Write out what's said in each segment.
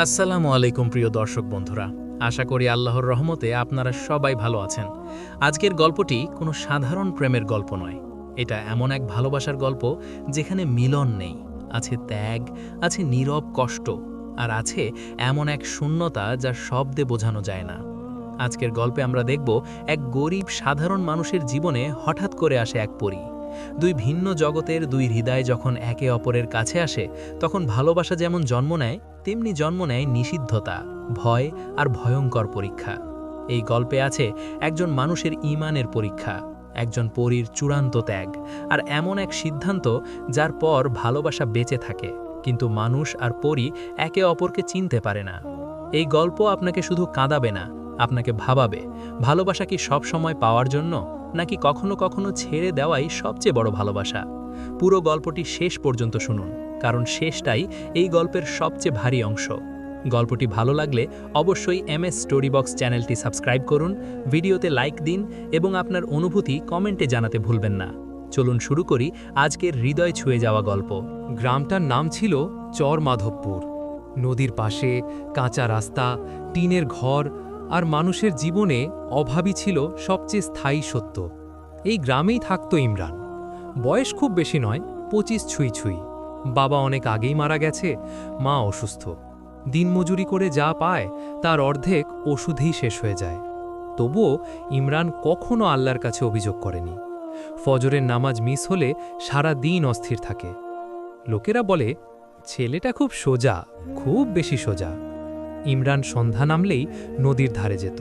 আসসালামু আলাইকুম প্রিয় দর্শক বন্ধুরা। আশা করি আল্লাহর রহমতে আপনারা সবাই ভালো আছেন। আজকের গল্পটি কোনো সাধারণ প্রেমের গল্প নয়। এটা এমন এক ভালোবাসার গল্প যেখানে মিলন নেই, আছে ত্যাগ, আছে নীরব কষ্ট, আর আছে এমন এক শূন্যতা যা শব্দে বোঝানো যায় না। আজকের গল্পে আমরা দেখব এক গরিব সাধারণ মানুষের জীবনে হঠাৎ করে আসে এক পরী। দুই ভিন্ন জগতের দুই হৃদয় যখন একে অপরের কাছে আসে, তখন ভালোবাসা যেমন জন্ম নেয়, তেমনি জন্ম নেয় নিষিদ্ধতা, ভয় আর ভয়ঙ্কর পরীক্ষা। এই গল্পে আছে একজন মানুষের ঈমানের পরীক্ষা, একজন পরীর চূড়ান্ত ত্যাগ, আর এমন এক সিদ্ধান্ত যার পর ভালোবাসা বেঁচে থাকে, কিন্তু মানুষ আর পরী একে অপরকে চিনতে পারে না। এই গল্প আপনাকে শুধু কাঁদাবে না, আপনাকে ভাবাবে ভালোবাসা কি সব সময় পাওয়ার জন্য, নাকি কখনো কখনো ছেড়ে দেওয়াই সবচেয়ে বড় ভালোবাসা। পুরো গল্পটি শেষ পর্যন্ত শুনুন, কারণ শেষটাই এই গল্পের সবচেয়ে ভারী অংশ। গল্পটি ভালো লাগলে অবশ্যই MS স্টোরিবক্স চ্যানেলটি সাবস্ক্রাইব করুন, ভিডিওতে লাইক দিন এবং আপনার অনুভূতি কমেন্টে জানাতে ভুলবেন না। চলুন শুরু করি আজকের হৃদয় ছুঁয়ে যাওয়া গল্প। গ্রামটার নাম ছিল চর মাধবপুর। নদীর পাশে কাঁচা রাস্তা, টিনের ঘর আর মানুষের জীবনে অভাবই ছিল সবচেয়ে স্থায়ী সত্য। এই গ্রামেই থাকত ইমরান। বয়স খুব বেশি নয়, 25 ছুঁই ছুঁই। বাবা অনেক আগেই মারা গেছে, মা অসুস্থ। দিনমজুরি করে যা পায় তার অর্ধেক ওষুধেই শেষ হয়ে যায়। তবুও ইমরান কখনো আল্লাহর কাছে অভিযোগ করেনি। ফজরের নামাজ মিস হলে সারা দিন অস্থির থাকে। লোকেরা বলে, ছেলেটা খুব সোজা, খুব বেশি সোজা। ইমরান সন্ধ্যা নামলেই নদীর ধারে যেত।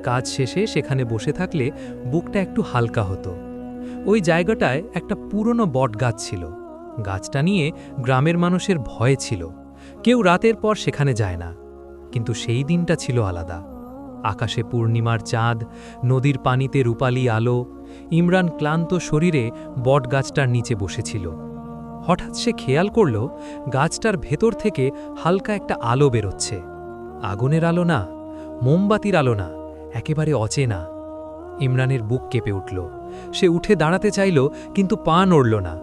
কাজ শেষে সেখানে বসে থাকলে বুকটা একটু হালকা হতো। ওই জায়গাটায় একটা পুরনো বটগাছ ছিল। গাছটা নিয়ে গ্রামের মানুষের ভয় ছিল। কেউ রাতের পর সেখানে যায় না। কিন্তু সেই দিনটা ছিল আলাদা। আকাশে পূর্ণিমার চাঁদ, নদীর পানিতে রূপালী আলো। ইমরান ক্লান্ত শরীরে বটগাছটার নিচে বসেছিল। হঠাৎ সে খেয়াল করল গাছটার ভেতর থেকে হালকা একটা আলো বেরোচ্ছে। আগুনের আলো না, মোমবাতির আলো না, একেবারে অচেনা। ইমরানের বুক কেঁপে উঠল। সে উঠে দাঁড়াতে চাইল, কিন্তু পা নড়ল না।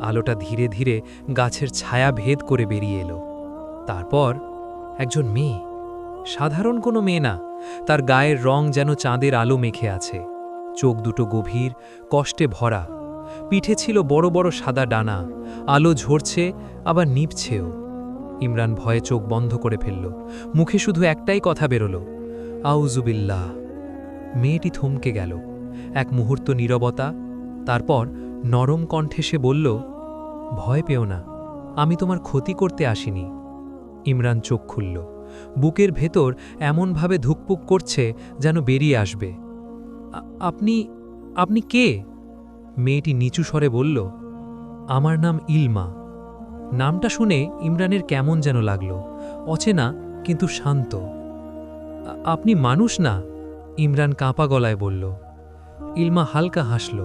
আলোটা ধীরে ধীরে গাছের ছায়া ভেদ করে বেরিয়ে এলো। তারপর একজন মেয়ে, সাধারণ কোনো মেয়ে না। তার গায়ের রং যেন চাঁদের আলো মেখে আছে। চোখ দুটো গভীর, কষ্টে ভরা। পিঠে ছিল বড় বড় সাদা ডানা। আলো ঝরছে, আবার নিভছেও। ইমরান ভয়ে চোখ বন্ধ করে ফেলল। মুখে শুধু একটাই কথা বেরোল, আউযুবিল্লাহ। মেয়েটি থমকে গেল। এক মুহূর্ত নীরবতা। তারপর নরম কণ্ঠে সে বলল, ভয় পেও না, আমি তোমার ক্ষতি করতে আসিনি। ইমরান চোখ খুলল। বুকের ভেতর এমনভাবে ধুকপুক করছে যেন বেরিয়ে আসবে। আপনি আপনি কে? মেয়েটি নিচু স্বরে বলল, আমার নাম ইলমা। নামটা শুনে ইমরানের কেমন যেন লাগল, অচেনা কিন্তু শান্ত। আপনি মানুষ না? ইমরান কাঁপা গলায় বলল। ইলমা হালকা হাসল।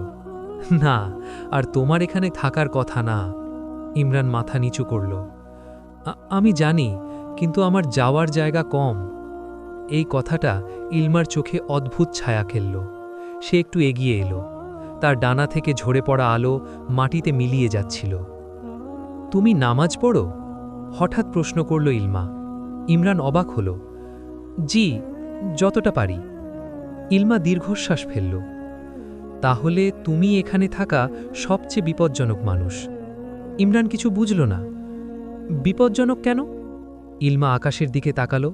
না, আর তোমার এখানে থাকার কথা না। ইমরান মাথা নিচু করল। আমি জানি, কিন্তু আমার যাওয়ার জায়গা কম। এই কথাটা ইলমার চোখে অদ্ভুত ছায়া খেলল। সে একটু এগিয়ে এলো। তার ডানা থেকে ঝরে পড়া আলো মাটিতে মিলিয়ে যাচ্ছিল। তুমি নামাজ পড়ো? হঠাৎ প্রশ্ন করল ইলমা। ইমরান অবাক হল। জি, যতটা পারি। ইলমা দীর্ঘশ্বাস ফেলল। তাহলে তুমি এখানে থাকা সবচেয়ে বিপজ্জনক মানুষ। ইমরান কিছু বুঝল না। বিপজ্জনক কেন? ইলমা আকাশের দিকে তাকালো।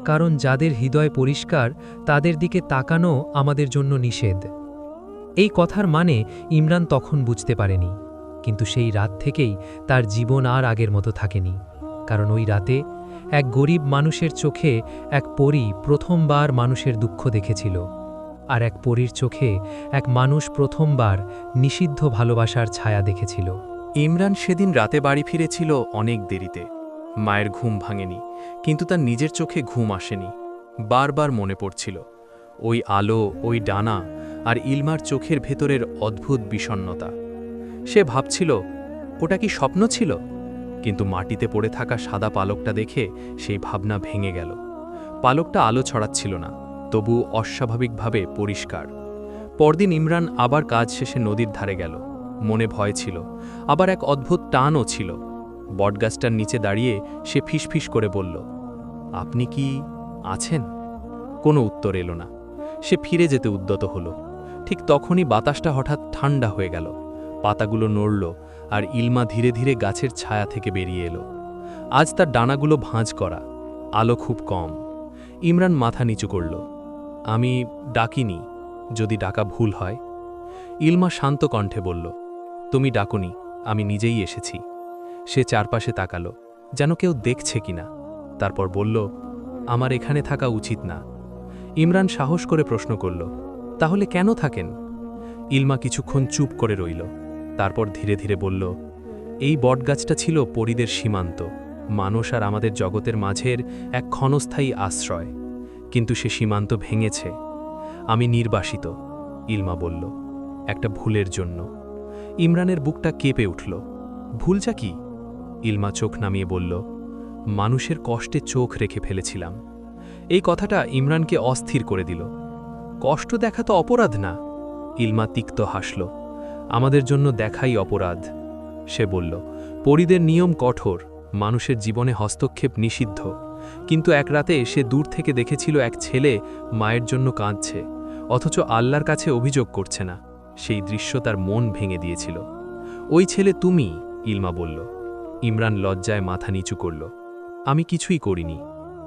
কারণ যাদের হৃদয় পরিষ্কার তাদের দিকে তাকানো আমাদের জন্য নিষেধ। এই কথার মানে ইমরান তখন বুঝতে পারেনি, কিন্তু সেই রাত থেকেই তার জীবন আর আগের মতো থাকেনি। কারণ ওই রাতে এক গরিব মানুষের চোখে এক পরী প্রথমবার মানুষের দুঃখ দেখেছিল, আর এক পরীর চোখে এক মানুষ প্রথমবার নিষিদ্ধ ভালোবাসার ছায়া দেখেছিল। ইমরান সেদিন রাতে বাড়ি ফিরেছিল অনেক দেরিতে। মায়ের ঘুম ভাঙেনি, কিন্তু তার নিজের চোখে ঘুম আসেনি। বারবার মনে পড়ছিল ওই আলো, ওই ডানা, আর ইলমার চোখের ভেতরের অদ্ভুত বিষণ্ণতা। সে ভাবছিল, ওটা কি স্বপ্ন ছিল? কিন্তু মাটিতে পড়ে থাকা সাদা পালকটা দেখে সেই ভাবনা ভেঙে গেল। পালকটা আলো ছড়াচ্ছিল না, তবু অস্বাভাবিকভাবে পরিষ্কার। পরদিন ইমরান আবার কাজ শেষে নদীর ধারে গেল। মনে ভয় ছিল, আবার এক অদ্ভুত টানও ছিল। বটগাছটার নিচে দাঁড়িয়ে সে ফিসফিস করে বলল, আপনি কি আছেন? কোনো উত্তর এলো না। সে ফিরে যেতে উদ্যত হলো। ঠিক তখনই বাতাসটা হঠাৎ ঠান্ডা হয়ে গেল, পাতাগুলো নড়ল, আর ইলমা ধীরে ধীরে গাছের ছায়া থেকে বেরিয়ে এলো। আজ তার ডানাগুলো ভাঁজ করা, আলো খুব কম। ইমরান মাথা নিচু করল। আমি ডাকিনি, যদি ডাকা ভুল হয়। ইলমা শান্ত কণ্ঠে বলল, তুমি ডাকুনি, আমি নিজেই এসেছি। সে চারপাশে তাকালো, যেন কেউ দেখছে কিনা। তারপর বলল, আমার এখানে থাকা উচিত না। ইমরান সাহস করে প্রশ্ন করল, তাহলে কেন থাকেন? ইলমা কিছুক্ষণ চুপ করে রইল, তারপর ধীরে ধীরে বলল, এই বটগাছটা ছিল পরীদের সীমান্ত, মানুষ আর আমাদের জগতের মাঝের এক ক্ষণস্থায়ী আশ্রয়। কিন্তু সে সীমান্ত ভেঙেছে। আমি নির্বাসিত, ইলমা বলল, একটা ভুলের জন্য। ইমরানের বুকটা কেঁপে উঠল। ভুলটা কি? ইলমা চোখ নামিয়ে বলল, মানুষের কষ্টে চোখ রেখে ফেলেছিলাম। এই কথাটা ইমরানকে অস্থির করে দিল। কষ্ট দেখা তো অপরাধ না। ইলমা তিক্ত হাসল, আমাদের জন্য দেখাই অপরাধ। সে বলল, পরীদের নিয়ম কঠোর, মানুষের জীবনে হস্তক্ষেপ নিষিদ্ধ। কিন্তু এক রাতে সে দূর থেকে দেখেছিল এক ছেলে মায়ের জন্য কাঁদছে, অথচ আল্লাহর কাছে অভিযোগ করছে না। সেই দৃশ্য তার মন ভেঙে দিয়েছিল। ওই ছেলে তুমি, ইলমা বলল। ইমরান লজ্জায় মাথা নিচু করল। আমি কিছুই করিনি।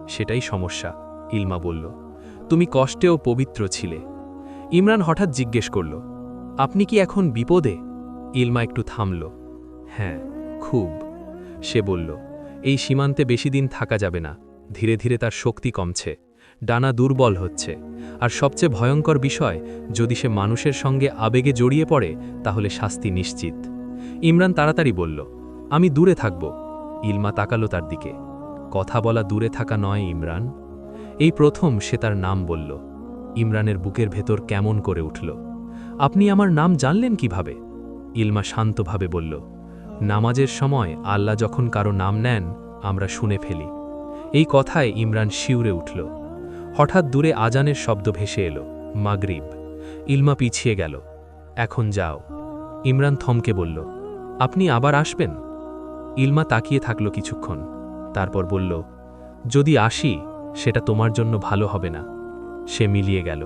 সেটাই সমস্যা, ইলমা বলল। তুমি কষ্টেও পবিত্র ছিলে। ইমরান হঠাৎ জিজ্ঞেস করল, আপনি কি এখন বিপদে? ইলমা একটু থামল। হ্যাঁ, খুব। সে বলল, এই সীমান্তে বেশি দিন থাকা যাবে না। ধীরে ধীরে তার শক্তি কমছে, ডানা দুর্বল হচ্ছে। আর সবচেয়ে ভয়ঙ্কর বিষয়, যদি সে মানুষের সঙ্গে আবেগে জড়িয়ে পড়ে, তাহলে শাস্তি নিশ্চিত। ইমরান তাড়াতাড়ি বলল, আমি দূরে থাকব। ইলমা তাকালো তার দিকে। কথা বলা দূরে থাকা নয় ইমরান। এই প্রথম সে তার নাম বলল। ইমরানের বুকের ভেতর কেমন করে উঠল। আপনি আমার নাম জানলেন কিভাবে? ইলমা শান্তভাবে বলল, নামাজের সময় আল্লাহ যখন কারো নাম নেন, আমরা শুনে ফেলি। এই কথায় ইমরান শিউরে উঠল। হঠাৎ দূরে আজানের শব্দ ভেসে এলো, মাগরিব। ইলমা পিছিয়ে গেল। এখন যাও। ইমরান থমকে বলল, আপনি আবার আসবেন? ইলমা তাকিয়ে থাকল কিছুক্ষণ, তারপর বলল, যদি আসি, সেটা তোমার জন্য ভালো হবে না। সে মিলিয়ে গেল।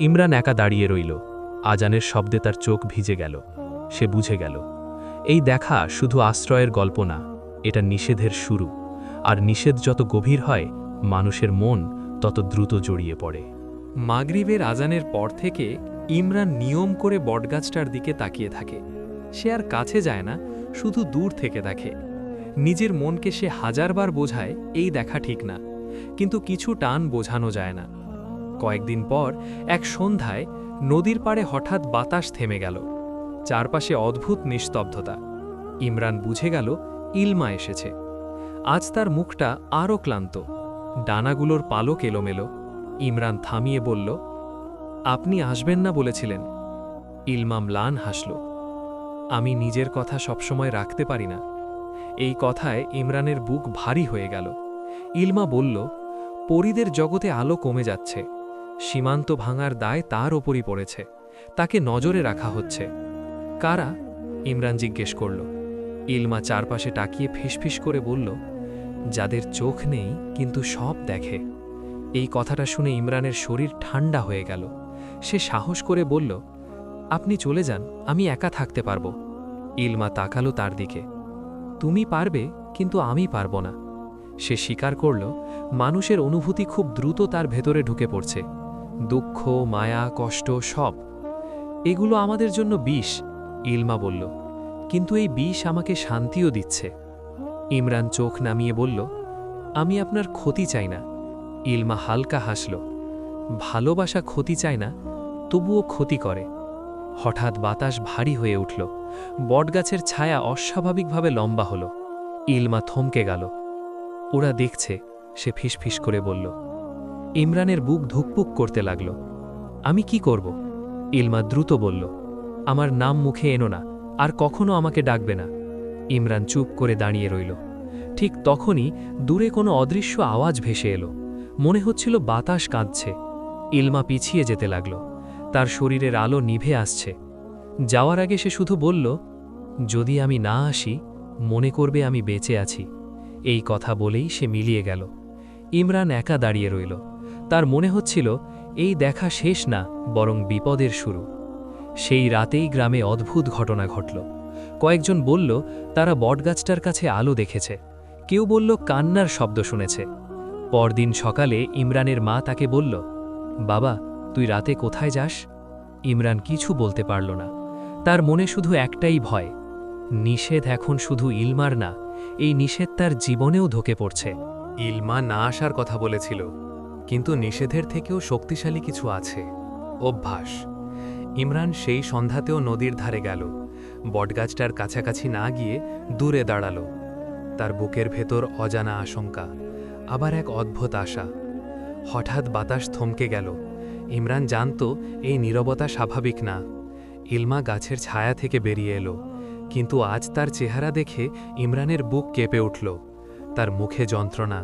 ইমরান একা দাঁড়িয়ে রইল। আজানের শব্দে তার চোখ ভিজে গেল। সে বুঝে গেল, এই দেখা শুধু আশ্রয়ের গল্প না, এটা নিষেধের শুরু। আর নিষেধ যত গভীর হয়, মানুষের মন তত দ্রুত জড়িয়ে পড়ে। মাগরিবের আজানের পর থেকে ইমরান নিয়ম করে বটগাছটার দিকে তাকিয়ে থাকে। সে আর কাছে যায় না, শুধু দূর থেকে দেখে। নিজের মনকে সে হাজারবার বোঝায় এই দেখা ঠিক না, কিন্তু কিছু টান বোঝানো যায় না। কয়েকদিন পর এক সন্ধ্যায় নদীর পাড়ে হঠাৎ বাতাস থেমে গেল। চারপাশে অদ্ভুত নিস্তব্ধতা। ইমরান বুঝে গেল ইলমা এসেছে। আজ তার মুখটা আরও ক্লান্ত, ডানাগুলোর পালক এলোমেলো। ইমরান থামিয়ে বলল, আপনি আসবেন না বলেছিলেন। ইলমা ম্লান হাসল। আমি নিজের কথা সবসময় রাখতে পারি না। এই কথায় ইমরানের বুক ভারী হয়ে গেল। ইলমা বলল, পরীদের জগতে আলো কমে যাচ্ছে। সীমান্ত ভাঙার দায় তার ওপরই পড়েছে। তাকে নজরে রাখা হচ্ছে। কারা? ইমরান জিজ্ঞেস করল। ইলমা চারপাশে তাকিয়ে ফিসফিস করে বলল, যাদের চোখ নেই কিন্তু সব দেখে। এই কথাটা শুনে ইমরানের শরীর ঠান্ডা হয়ে গেল। সে সাহস করে বলল, আপনি চলে যান, আমি একা থাকতে পারব। ইলমা তাকালো তার দিকে। তুমি পারবে, কিন্তু আমি পারব না। সে স্বীকার করল, মানুষের অনুভূতি খুব দ্রুত তার ভেতরে ঢুকে পড়ছে। দুঃখ, মায়া, কষ্ট, সব। এগুলো আমাদের জন্য বিষ, ইলমা বলল, কিন্তু এই বিষ আমাকে শান্তিও দিচ্ছে। ইমরান চোখ নামিয়ে বলল, আমি আপনার ক্ষতি চাই না। ইলমা হালকা হাসল। ভালোবাসা ক্ষতি চায় না, তবুও ক্ষতি করে। হঠাৎ বাতাস ভারী হয়ে উঠল। বটগাছের ছায়া অস্বাভাবিকভাবে লম্বা হল। ইলমা থমকে গেল। ওরা দেখছে, সে ফিসফিস করে বলল। ইমরানের বুক ধুকপুক করতে লাগল। আমি কি করব? ইলমা দ্রুত বলল, আমার নাম মুখে এনো না, আর কখনো আমাকে ডাকবে না। ইমরান চুপ করে দাঁড়িয়ে রইল। ঠিক তখনই দূরে কোনো অদৃশ্য আওয়াজ ভেসে এলো। মনে হচ্ছিল বাতাস কাঁদছে। ইলমা পিছিয়ে যেতে লাগল। তার শরীরের আলো নিভে আসছে। যাওয়ার আগে সে শুধু বলল, যদি আমি না আসি, মনে করবে আমি বেঁচে আছি। এই কথা বলেই সে মিলিয়ে গেল। ইমরান একা দাঁড়িয়ে রইল। তার মনে হচ্ছিল এই দেখা শেষ না, বরং বিপদের শুরু। সেই রাতেই গ্রামে অদ্ভুত ঘটনা ঘটল। কয়েকজন বলল তারা বটগাছটার কাছে আলো দেখেছে, কেউ বলল কান্নার শব্দ শুনেছে। পরদিন সকালে ইমরানের মা তাকে বলল, বাবা, তুই রাতে কোথায় যাস? ইমরান কিছু বলতে পারল না। তার মনে শুধু একটাই ভয়, নিষেধ এখন শুধু ইলমার না, এই নিষেধ তার জীবনেও ঢোকে পড়ছে। ইলমা না আসার কথা বলেছিল, কিন্তু নিষেধের থেকেও শক্তিশালী কিছু আছে, অভ্যাস। ইমরান সেই সন্ধ্যাতেও নদীর ধারে গেল, বটগাছটার কাছাকাছি না গিয়ে দূরে দাঁড়াল। তার বুকের ভেতর অজানা আশঙ্কা, আবার এক অদ্ভুত আশা। হঠাৎ বাতাস থমকে গেল। ইমরান জানত এই নীরবতা স্বাভাবিক না। ইলমা গাছের ছায়া থেকে বেরিয়ে এলো, কিন্তু আজ তার চেহারা দেখে ইমরানের বুক কেঁপে উঠল। তার মুখে যন্ত্রণা,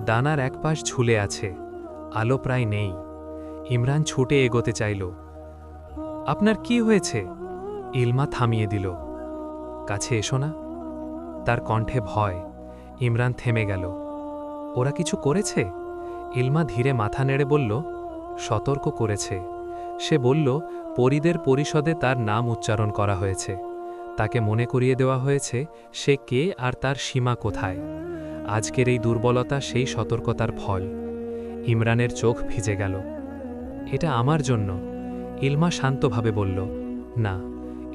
ডানার এক পাশ ঝুলে আছে, আলো প্রায় নেই। ইমরান ছুটে এগোতে চাইল। আপনার কি হয়েছে? ইলমা থামিয়ে দিল। কাছে এসো না। তার কণ্ঠে ভয়। ইমরান থেমে গেল। ওরা কিছু করেছে? ইলমা ধীরে মাথা নেড়ে বলল, সতর্ক করেছে। সে বলল, পরীদের পরিষদে তার নাম উচ্চারণ করা হয়েছে। তাকে মনে করিয়ে দেওয়া হয়েছে সে কে আর তার সীমা কোথায়। আজকের এই দুর্বলতা সেই সতর্কতার ফল। ইমরানের চোখ ভিজে গেল। এটা আমার জন্য। ইলমা শান্তভাবে বলল, না,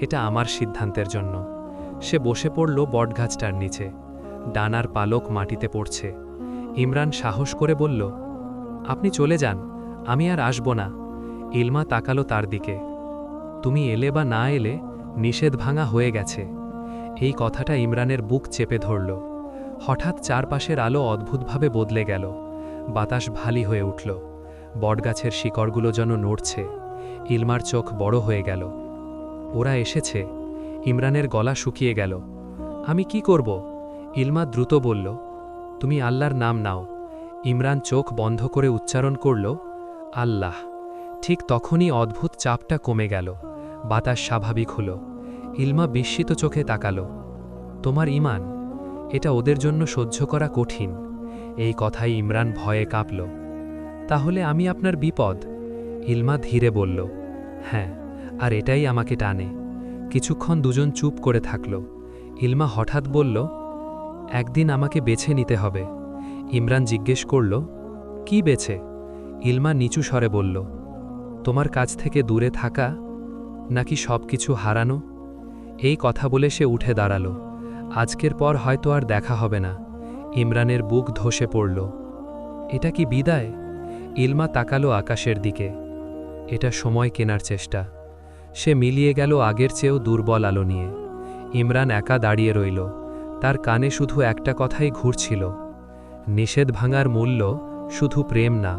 এটা আমার সিদ্ধান্তের জন্য। সে বসে পড়ল বটগাছটার নিচে। ডানার পালক মাটিতে পড়ছে। ইমরান সাহস করে বলল, আপনি চলে যান, আমি আর আসব না। ইলমা তাকালো তার দিকে। তুমি এলে বা না এলে, নিষেধ ভাঙা হয়ে গেছে। এই কথাটা ইমরানের বুক চেপে ধরল। হঠাৎ চারপাশের আলো অদ্ভুতভাবে বদলে গেল। বাতাস ভারী হয়ে উঠল। বটগাছের শিকড়গুলো যেন নড়ছে। ইলমার চোখ বড় হয়ে গেল। ওরা এসেছে। ইমরানের গলা শুকিয়ে গেল। আমি কি করব? ইলমা দ্রুত বলল, তুমি আল্লাহর নাম নাও। ইমরান চোখ বন্ধ করে উচ্চারণ করল, আল্লাহ। ঠিক তখনই অদ্ভুত চাপটা কমে গেল। বাতাস স্বাভাবিক হল। ইলমা বিস্মিত চোখে তাকালো। তোমার ঈমান, এটা ওদের জন্য সহ্য করা কঠিন। এই কথাই ইমরান ভয়ে কাঁপল। তাহলে আমি আপনার বিপদ? ইলমা ধীরে বলল, হ্যাঁ, আর এটাই আমাকে টানে। কিছুক্ষণ দুজন চুপ করে থাকল। ইলমা হঠাৎ বলল, একদিন আমাকে বেছে নিতে হবে। ইমরান জিজ্ঞেস করল, কি বেছে? ইলমা নিচু স্বরে বলল, তোমার কাছ থেকে দূরে থাকা নাকি সব কিছু হারানো? এই কথা বলে সে উঠে দাঁড়াল। আজকের পর হয়তো আর দেখা হবে না। ইমরানের বুক ধসে পড়ল। এটা কি বিদায়? ইলমা তাকালো আকাশের দিকে। এটা সময় কেনার চেষ্টা। সে মিলিয়ে গেল আগের চেয়েও দুর্বল আলো নিয়ে। ইমরান একা দাঁড়িয়ে রইল। তার কানে শুধু একটা কথাই ঘুরছিল, নিষেধ ভাঙার মূল্য শুধু প্রেম না,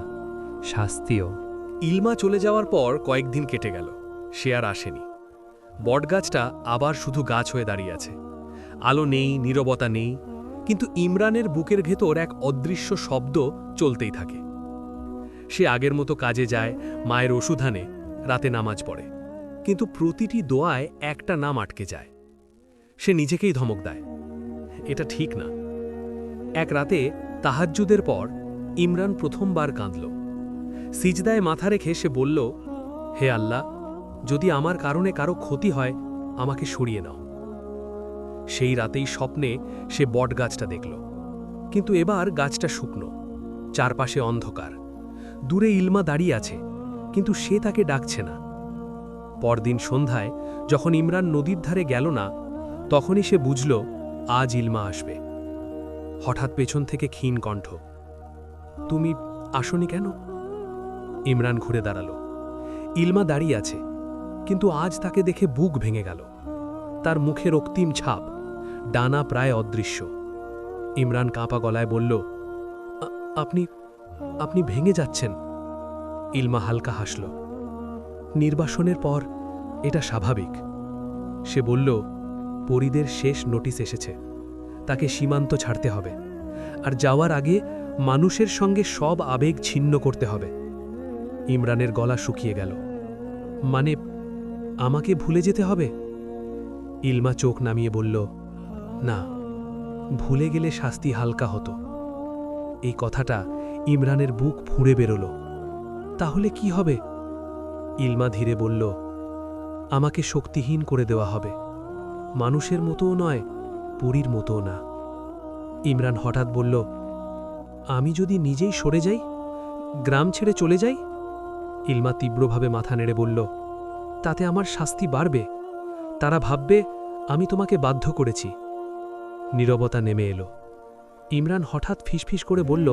শাস্তিও। ইলমা চলে যাওয়ার পর কয়েকদিন কেটে গেল। সে আর আসেনি। বটগাছটা আবার শুধু গাছ হয়ে দাঁড়িয়ে আছে। আলো নেই, নীরবতা নেই, কিন্তু ইমরানের বুকের ভেতর এক অদৃশ্য শব্দ চলতেই থাকে। সে আগের মতো কাজে যায়, মায়ের ওষুধ আনে, রাতে নামাজ পড়ে, কিন্তু প্রতিটি দোয়ায় একটা নাম আটকে যায়। সে নিজেকেই ধমক দেয়, এটা ঠিক না। এক রাতে তাহাজ্জুদের পর ইমরান প্রথমবার কাঁদল। সিজদায় মাথা রেখে সে বলল, হে আল্লাহ, যদি আমার কারণে কারো ক্ষতি হয়, আমাকে সরিয়ে নাও। সেই রাতেই স্বপ্নে সে বটগাছটা দেখল, কিন্তু এবার গাছটা শুকনো, চারপাশে অন্ধকার। দূরে ইলমা দাঁড়িয়ে আছে, কিন্তু সে তাকে ডাকছে না। পরদিন সন্ধ্যায় যখন ইমরান নদীর ধারে গেল না, তখনই সে বুঝল আজ ইলমা আসবে। হঠাৎ পেছন থেকে ক্ষীণ কণ্ঠ, তুমি আসনি কেন? ইমরান ঘুরে দাঁড়াল। ইলমা দাঁড়িয়ে আছে, কিন্তু আজ তাকে দেখে বুক ভেঙে গেল। তার মুখে রক্তিম ছাপ, ডানা প্রায় অদৃশ্য। ইমরান কাঁপা গলায় বলল, আপনি আপনি ভেঙে যাচ্ছেন। ইলমা হালকা হাসল। নির্বাসনের পর এটা স্বাভাবিক। সে বলল, পরীদের শেষ নোটিশ এসেছে, তাকে সীমান্ত ছাড়তে হবে, আর যাওয়ার আগে মানুষের সঙ্গে সব আবেগ ছিন্ন করতে হবে। ইমরানের গলা শুকিয়ে গেল। মানে, আমাকে ভুলে যেতে হবে? ইলমা চোখ নামিয়ে বলল, না, ভুলে গেলে শাস্তি হালকা হতো। এই কথাটা ইমরানের বুক ফুঁড়ে বেরোল। তাহলে কি হবে? ইলমা ধীরে বলল, আমাকে শক্তিহীন করে দেওয়া হবে। মানুষের মতোও নয়, পরীর মতোও না। ইমরান হঠাৎ বলল, আমি যদি নিজেই সরে যাই, গ্রাম ছেড়ে চলে যাই? ইলমা তীব্রভাবে মাথা নেড়ে বলল, তাতে আমার শাস্তি বাড়বে। তারা ভাববে আমি তোমাকে বাধ্য করেছি। নীরবতা নেমে এলো। ইমরান হঠাৎ ফিসফিস করে বলল,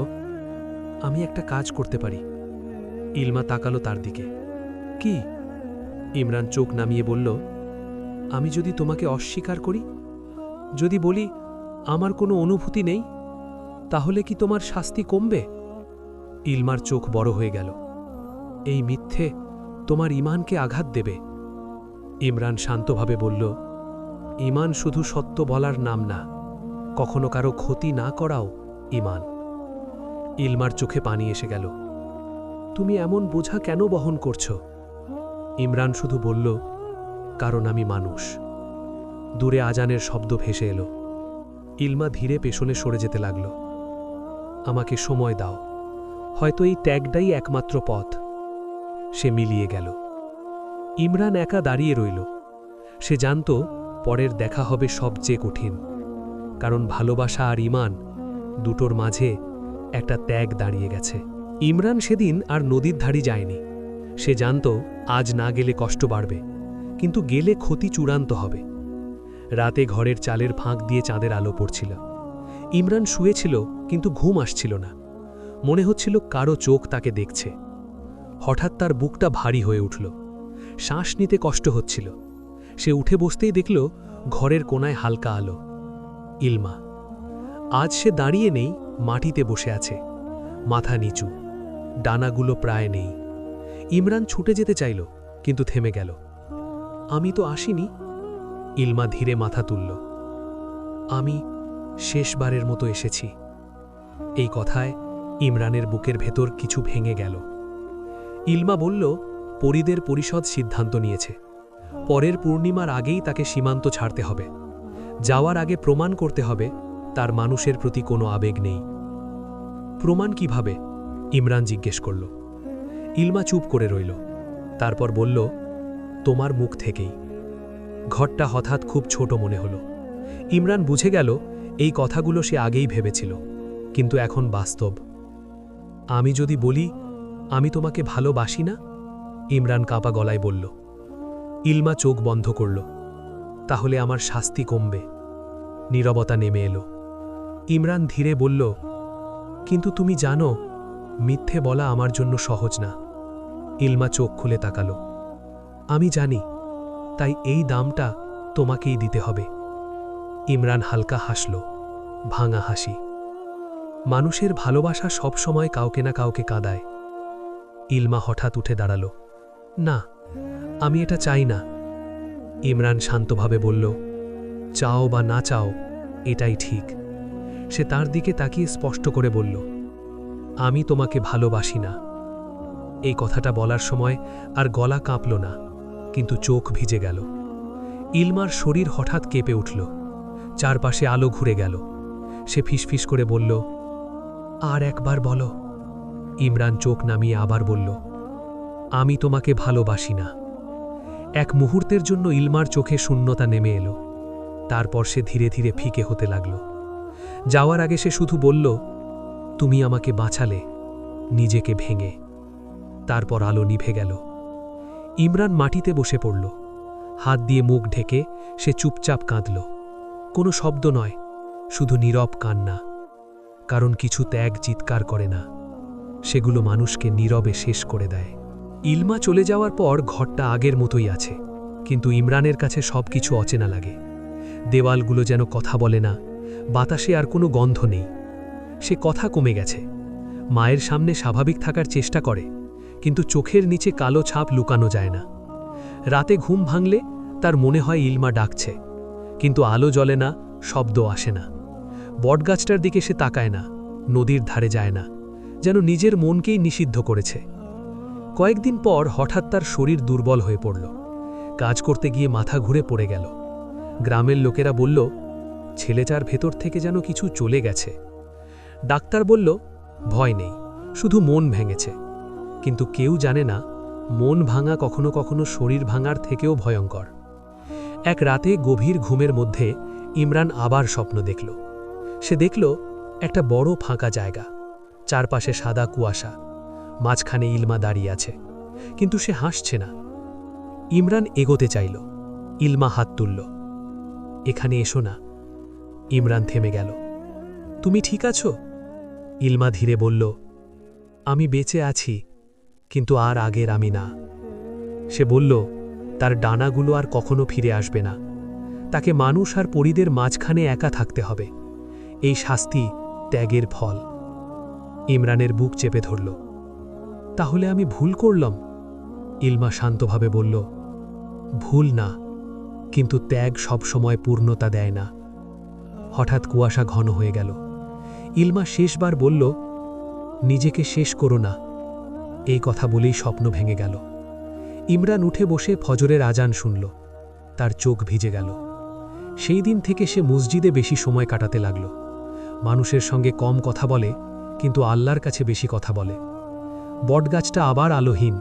আমি একটা কাজ করতে পারি। ইলমা তাকালো তার দিকে। কি? ইমরান চোখ নামিয়ে বলল, আমি যদি তোমাকে অস্বীকার করি, যদি বলি আমার কোনো অনুভূতি নেই, তাহলে কি তোমার শাস্তি কমবে? ইলমার চোখ বড় হয়ে গেল। এই মিথ্যে তোমার ঈমানকে আঘাত দেবে। ইমরান শান্তভাবে বলল, ঈমান শুধু সত্য বলার নাম না, কখনো কারো ক্ষতি না করাও ঈমান। ইলমার চোখে পানি এসে গেল। তুমি এমন বোঝা কেন বহন করছ? ইমরান শুধু বলল, কারণ আমি মানুষ। দূরে আজানের শব্দ ভেসে এলো। ইলমা ধীরে পেছনে সরে যেতে লাগল। আমাকে সময় দাও, হয়তো এই ত্যাগটাই একমাত্র পথ। সে মিলিয়ে গেল। ইমরান একা দাঁড়িয়ে রইল। সে জানত পরের দেখা হবে সবচেয়ে কঠিন, কারণ ভালোবাসা আর ঈমান দুটোর মাঝে একটা ত্যাগ দাঁড়িয়ে গেছে। ইমরান সেদিন আর নদীর ধারে যায়নি। সে জানত আজ না গেলে কষ্ট বাড়বে, কিন্তু গেলে ক্ষতি চূড়ান্ত হবে। রাতে ঘরের চালের ফাঁক দিয়ে চাঁদের আলো পড়ছিল। ইমরান শুয়েছিল, কিন্তু ঘুম আসছিল না। মনে হচ্ছিল কারো চোখ তাকে দেখছে। হঠাৎ তার বুকটা ভারী হয়ে উঠল। শ্বাস নিতে কষ্ট হচ্ছিল। সে উঠে বসতেই দেখল ঘরের কোনায় হালকা আলো। ইলমা। আজ সে দাঁড়িয়ে নেই, মাটিতে বসে আছে, মাথা নিচু, ডানাগুলো প্রায় নেই। ইমরান ছুটে যেতে চাইল, কিন্তু থেমে গেল। আমি তো আসিনি। ইলমা ধীরে মাথা তুলল। আমি শেষবারের মতো এসেছি। এই কথায় ইমরানের বুকের ভেতর কিছু ভেঙে গেল। ইলমা বলল, পরিদের পরিষদ সিদ্ধান্ত নিয়েছে, পরের পূর্ণিমার আগেই তাকে সীমান্ত ছাড়তে হবে। যাওয়ার আগে প্রমাণ করতে হবে তার মানুষের প্রতি কোনো আবেগ নেই। প্রমাণ কিভাবে? ইমরান জিজ্ঞেস করল। ইলমা চুপ করে রইল। তারপর বলল, তোমার মুখ থেকেই। ঘরটা হঠাৎ খুব ছোট মনে হলো। ইমরান বুঝে গেল এই কথাগুলো সে আগেই ভেবেছিল, কিন্তু এখন বাস্তব। আমি যদি বলি আমি তোমাকে ভালোবাসি না? ইমরান কাঁপা গলায় বলল। ইলমা চোখ বন্ধ করল। তাহলে আমার শাস্তি কমবে। নীরবতা নেমে এলো। ইমরান ধীরে বলল, কিন্তু তুমি জানো মিথ্যে বলা আমার জন্য সহজ না। ইলমা চোখ খুলে তাকালো। আমি জানি, তাই এই দামটা তোমাকেই দিতে হবে। ইমরান হালকা হাসল, ভাঙা হাসি। মানুষের ভালোবাসা সবসময় কাউকে না কাউকে কাঁদায়। ইলমা হঠাৎ উঠে দাঁড়াল। না, আমি এটা চাই না। ইমরান শান্তভাবে বলল, চাও বা না চাও, এটাই ঠিক। সে তার দিকে তাকিয়ে স্পষ্ট করে বলল, আমি তোমাকে ভালোবাসি না। এই কথাটা বলার সময় আর গলা কাঁপল না, কিন্তু চোখ ভিজে গেল। ইলমার শরীর হঠাৎ কেঁপে উঠল। চারপাশে আলো ঘুরে গেল। সে ফিসফিস করে বলল, আর একবার বলো। ইমরান চোখ নামিয়ে আবার বলল, আমি তোমাকে ভালোবাসি না। এক মুহূর্তের জন্য ইলমার চোখে শূন্যতা নেমে এলো। তারপর সে ধীরে ধীরে ফিকে হতে লাগল। যাওয়ার আগে সে শুধু বলল, তুমি আমাকে বাঁচালে, নিজেকে ভেঙে। তারপর আলো নিভে গেল। ইমরান মাটিতে বসে পড়ল। হাত দিয়ে মুখ ঢেকে সে চুপচাপ কাঁদল। কোনো শব্দ নয়, শুধু নীরব কান্না। কারণ কিছু ত্যাগ চিৎকার করে না, সেগুলো মানুষকে নীরবে শেষ করে দেয়। ইলমা চলে যাওয়ার পর ঘরটা আগের মতোই আছে, কিন্তু ইমরানের কাছে সবকিছু অচেনা লাগে। দেওয়ালগুলো যেন কথা বলে না, বাতাসে আর কোনো গন্ধ নেই। সে কথা কমে গেছে। মায়ের সামনে স্বাভাবিক থাকার চেষ্টা করে, কিন্তু চোখের নিচে কালো ছাপ লুকানো যায় না। রাতে ঘুম ভাঙলে তার মনে হয় ইলমা ডাকছে, কিন্তু আলো জ্বলে না, শব্দ আসে না। বটগাছটার দিকে সে তাকায় না, নদীর ধারে যায় না, যেন নিজের মনকেই নিষিদ্ধ করেছে। কয়েকদিন পর হঠাৎ তার শরীর দুর্বল হয়ে পড়ল। কাজ করতে গিয়ে মাথা ঘুরে পড়ে গেল। গ্রামের লোকেরা বলল, ছেলেটার ভেতর থেকে যেন কিছু চলে গেছে। ডাক্তার বলল, ভয় নেই, শুধু মন ভেঙেছে। কিন্তু কেউ জানে না মন ভাঙা কখনো কখনো শরীর ভাঙার থেকেও ভয়ঙ্কর। এক রাতে গভীর ঘুমের মধ্যে ইমরান আবার স্বপ্ন দেখল। সে দেখল একটা বড় ফাঁকা জায়গা, চারপাশে সাদা কুয়াশা, মাঝখানে ইলমা দাঁড়িয়ে আছে, কিন্তু সে হাসছে না। ইমরান এগোতে চাইল, ইলমা হাত তুলল। এখানে এসো না। ইমরান থেমে গেল। তুমি ঠিক আছো? ইলমা ধীরে বলল, আমি বেঁচে আছি, কিন্তু আর আগের আমি না। সে বলল, তার ডানাগুলো আর কখনো ফিরে আসবে না। তাকে মানুষ আর পরীদের মাঝখানে একা থাকতে হবে। এই শাস্তি ত্যাগের ফল। ইমরানের বুক চেপে ধরল। তাহলে আমি ভুল করলাম? ইলমা শান্তভাবে বলল, ভুল না, কিন্তু ত্যাগ সবসময় পূর্ণতা দেয় না। হঠাৎ কুয়াশা ঘন হয়ে গেল। ইলমা শেষবার বলল, নিজেকে শেষ করো না। এই কথা বলেই স্বপ্ন ভেঙে গেল। ইমরান উঠে বসে ফজরের আজান শুনল। তার চোখ ভিজে গেল। সেই দিন থেকে সে মসজিদে বেশি সময় কাটাতে লাগল। মানুষের সঙ্গে কম কথা বলে, কিন্তু আল্লাহর কাছে বেশি কথা বলে। বটগাছটা আবার আলোহীন,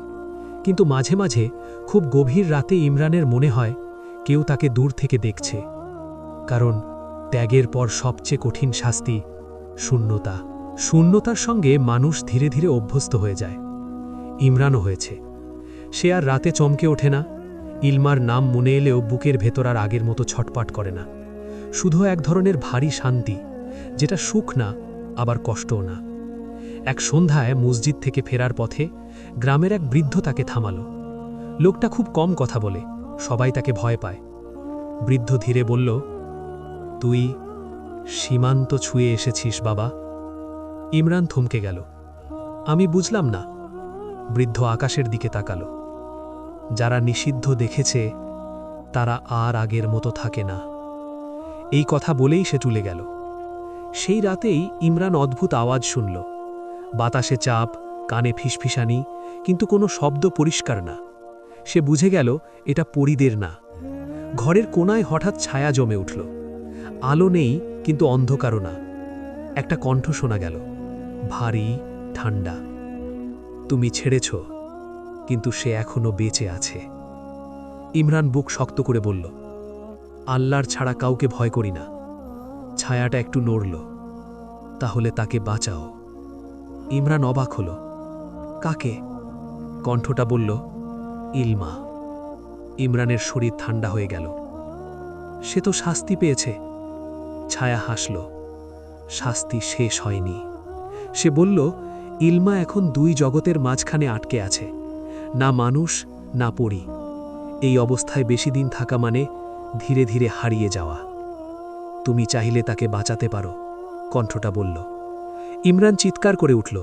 কিন্তু মাঝে মাঝে খুব গভীর রাতে ইমরানের মনে হয় কেউ তাকে দূর থেকে দেখছে। কারণ ত্যাগের পর সবচেয়ে কঠিন শাস্তি শূন্যতা। শূন্যতার সঙ্গে মানুষ ধীরে ধীরে অভ্যস্ত হয়ে যায়। ইমরানও হয়েছে। সে আর রাতে চমকে ওঠে না। ইলমার নাম মনে এলেও বুকের ভেতর আর আগের মতো ছটপাট করে না। শুধু এক ধরনের ভারী শান্তি, যেটা সুখ না, আবার কষ্টও না। এক সন্ধ্যায় মসজিদ থেকে ফেরার পথে গ্রামের এক বৃদ্ধ তাকে থামাল। লোকটা খুব কম কথা বলে, সবাই তাকে ভয় পায়। বৃদ্ধ ধীরে বলল, তুই সীমান্ত ছুঁয়ে এসেছিস বাবা। ইমরান থমকে গেল। আমি বুঝলাম না। বৃদ্ধ আকাশের দিকে তাকালো। যারা নিষিদ্ধ দেখেছে তারা আর আগের মতো থাকে না। এই কথা বলেই সে চলে গেল। সেই রাতেই ইমরান অদ্ভুত আওয়াজ শুনল। বাতাসে চাপ, কানে ফিসফিসানি, কিন্তু কোনো শব্দ পরিষ্কার না। সে বুঝে গেল এটা পরীদের না। ঘরের কোনায় হঠাৎ ছায়া জমে উঠল। আলো নেই, কিন্তু অন্ধকারও না। একটা কণ্ঠ শোনা গেল, ভারী, ঠান্ডা। তুমি ছেড়েছ, কিন্তু সে এখনো বেঁচে আছে। ইমরান বুক শক্ত করে বলল, আল্লাহর ছাড়া কাউকে ভয় করি না। ছায়াটা একটু নড়ল। তাহলে তাকে বাঁচাও। ইমরান অবাক হল। কাকে? কণ্ঠটা বলল, ইলমা। ইমরানের শরীর ঠান্ডা হয়ে গেল। সে তো শাস্তি পেয়েছে। ছায়া হাসল। শাস্তি শেষ হয়নি। সে বলল, ইলমা এখন দুই জগতের মাঝখানে আটকে আছে, না মানুষ না পরী। এই অবস্থায় বেশি দিন থাকা মানে ধীরে ধীরে হারিয়ে যাওয়া। তুমি চাইলে তাকে বাঁচাতে পারো, কণ্ঠটা বলল। ইমরান চিৎকার করে উঠল,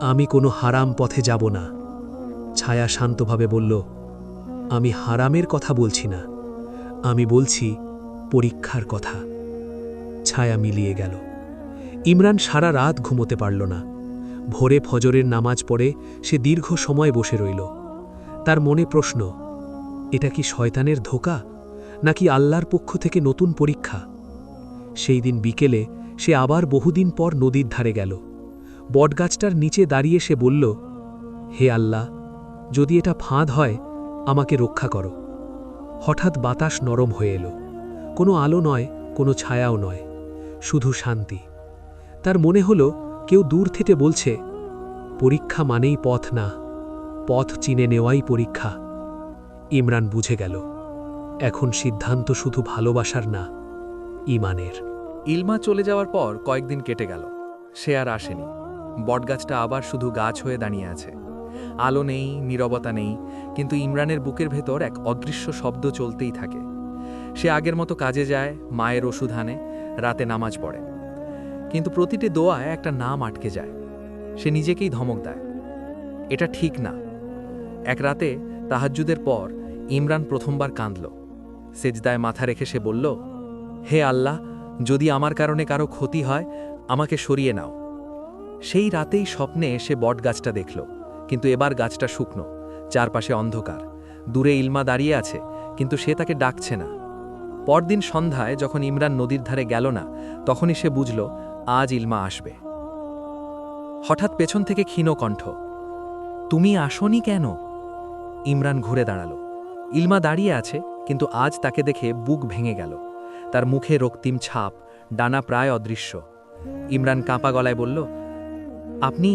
আমি কোনো হারাম পথে যাব না। ছায়া শান্তভাবে বলল, আমি হারামের কথা বলছি না, আমি বলছি পরীক্ষার কথা। ছায়া মিলিয়ে গেল। ইমরান সারা রাত ঘুমোতে পারল না। ভোরে ফজরের নামাজ পড়ে সে দীর্ঘ সময় বসে রইল। তার মনে প্রশ্ন, এটা কি শয়তানের ধোঁকা, নাকি আল্লাহর পক্ষ থেকে নতুন পরীক্ষা? সেই দিন বিকেলে সে আবার বহুদিন পর নদীর ধারে গেল। বটগাছটার নিচে দাঁড়িয়ে সে বলল, হে আল্লাহ, যদি এটা ফাঁদ হয় আমাকে রক্ষা করো। হঠাৎ বাতাস নরম হয়ে এলো। কোনো আলো নয়, কোনো ছায়াও নয়, শুধু শান্তি। তার মনে হলো কেউ দূর থেকে বলছে, পরীক্ষা মানেই পথ না, পথ চিনে নেওয়াই পরীক্ষা। ইমরান বুঝে গেল, এখন সিদ্ধান্ত শুধু ভালোবাসার না, ঈমানের। ইলমা চলে যাওয়ার পর কয়েকদিন কেটে গেল। সে আর আসেনি। বটগাছটা আবার শুধু গাছ হয়ে দাঁড়িয়ে আছে। আলো নেই, নীরবতা নেই, কিন্তু ইমরানের বুকের ভেতর এক অদৃশ্য শব্দ চলতেই থাকে। সে আগের মতো কাজে যায়, মায়ের ওষুধ আনে, রাতে নামাজ পড়ে। কিন্তু প্রতিটি দোয়ায় একটা নাম আটকে যায়। সে নিজেকেই ধমক দেয়, এটা ঠিক না। এক রাতে তাহাজ্জুদের পর ইমরান প্রথমবার কাঁদল। সেজদায় মাথা রেখে সে বলল, হে আল্লাহ, যদি আমার কারণে কারো ক্ষতি হয় আমাকে সরিয়ে নাও। সেই রাতেই স্বপ্নে সে বটগাছটা দেখল, কিন্তু এবার গাছটা শুকনো, চারপাশে অন্ধকার। দূরে ইলমা দাঁড়িয়ে আছে, কিন্তু সে তাকে ডাকছে না। পরদিন সন্ধ্যায় যখন ইমরান নদীর ধারে গেল না, তখনই সে বুঝল আজ ইলমা আসবে। হঠাৎ পেছন থেকে ক্ষীণ কণ্ঠ, তুমি আসনি কেন? ইমরান ঘুরে দাঁড়ালো। ইলমা দাঁড়িয়ে আছে, কিন্তু আজ তাকে দেখে বুক ভেঙে গেল। তার মুখে রক্তিম ছাপ, ডানা প্রায় অদৃশ্য। ইমরান কাঁপা গলায় বলল, আপনি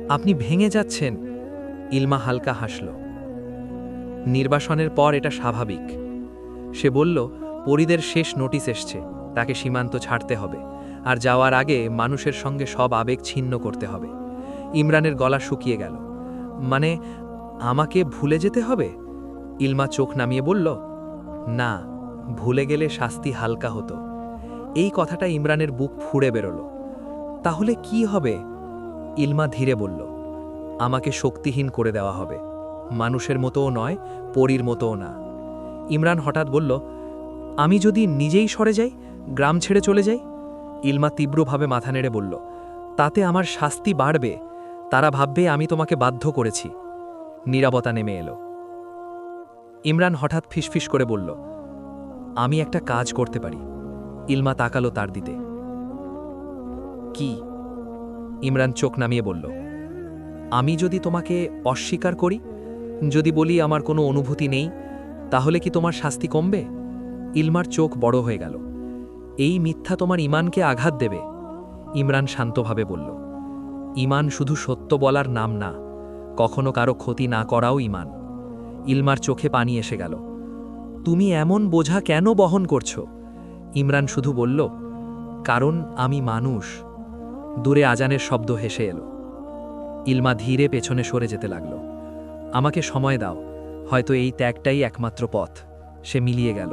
আপনি ভেঙে যাচ্ছেন। ইলমা হালকা হাসল। নির্বাসনের পর এটা স্বাভাবিক। সে বলল, পরীদের শেষ নোটিশ এসছে, তাকে সীমান্ত ছাড়তে হবে, আর যাওয়ার আগে মানুষের সঙ্গে সব আবেগ ছিন্ন করতে হবে। ইমরানের গলা শুকিয়ে গেল। মানে আমাকে ভুলে যেতে হবে? ইলমা চোখ নামিয়ে বলল, না, ভুলে গেলে শাস্তি হালকা হতো। এই কথাটা ইমরানের বুক ফুঁড়ে বেরোল। তাহলে কি হবে? ইলমা ধীরে বলল, আমাকে শক্তিহীন করে দেওয়া হবে। মানুষের মতোও নয়, পরীর মতোও না। ইমরান হঠাৎ বলল, আমি যদি নিজেই সরে যাই, গ্রাম ছেড়ে চলে যাই? ইলমা তীব্রভাবে মাথা নেড়ে বলল, তাতে আমার শাস্তি বাড়বে। তারা ভাববে আমি তোমাকে বাধ্য করেছি। নীরবতা নেমে এলো। ইমরান হঠাৎ ফিসফিস করে বলল, আমি একটা কাজ করতে পারি। ইলমা তাকালো তার দিতে। কি? ইমরান চোখ নামিয়ে বলল, আমি যদি তোমাকে অস্বীকার করি, যদি বলি আমার কোনো অনুভূতি নেই, তাহলে কি তোমার শাস্তি কমবে? ইলমার চোখ বড় হয়ে গেল। এই মিথ্যা তোমার ঈমানকে আঘাত দেবে। ইমরান শান্তভাবে বলল, ঈমান শুধু সত্য বলার নাম না, কখনো কারো ক্ষতি না করাও ঈমান। ইলমার চোখে পানি এসে গেল। তুমি এমন বোঝা কেন বহন করছো? ইমরান শুধু বলল, কারণ আমি মানুষ। দূরে আজানের শব্দ হেসে এলো। ইলমা ধীরে পেছনে সরে যেতে লাগল। আমাকে সময় দাও, হয়তো এই ত্যাগটাই একমাত্র পথ। সে মিলিয়ে গেল।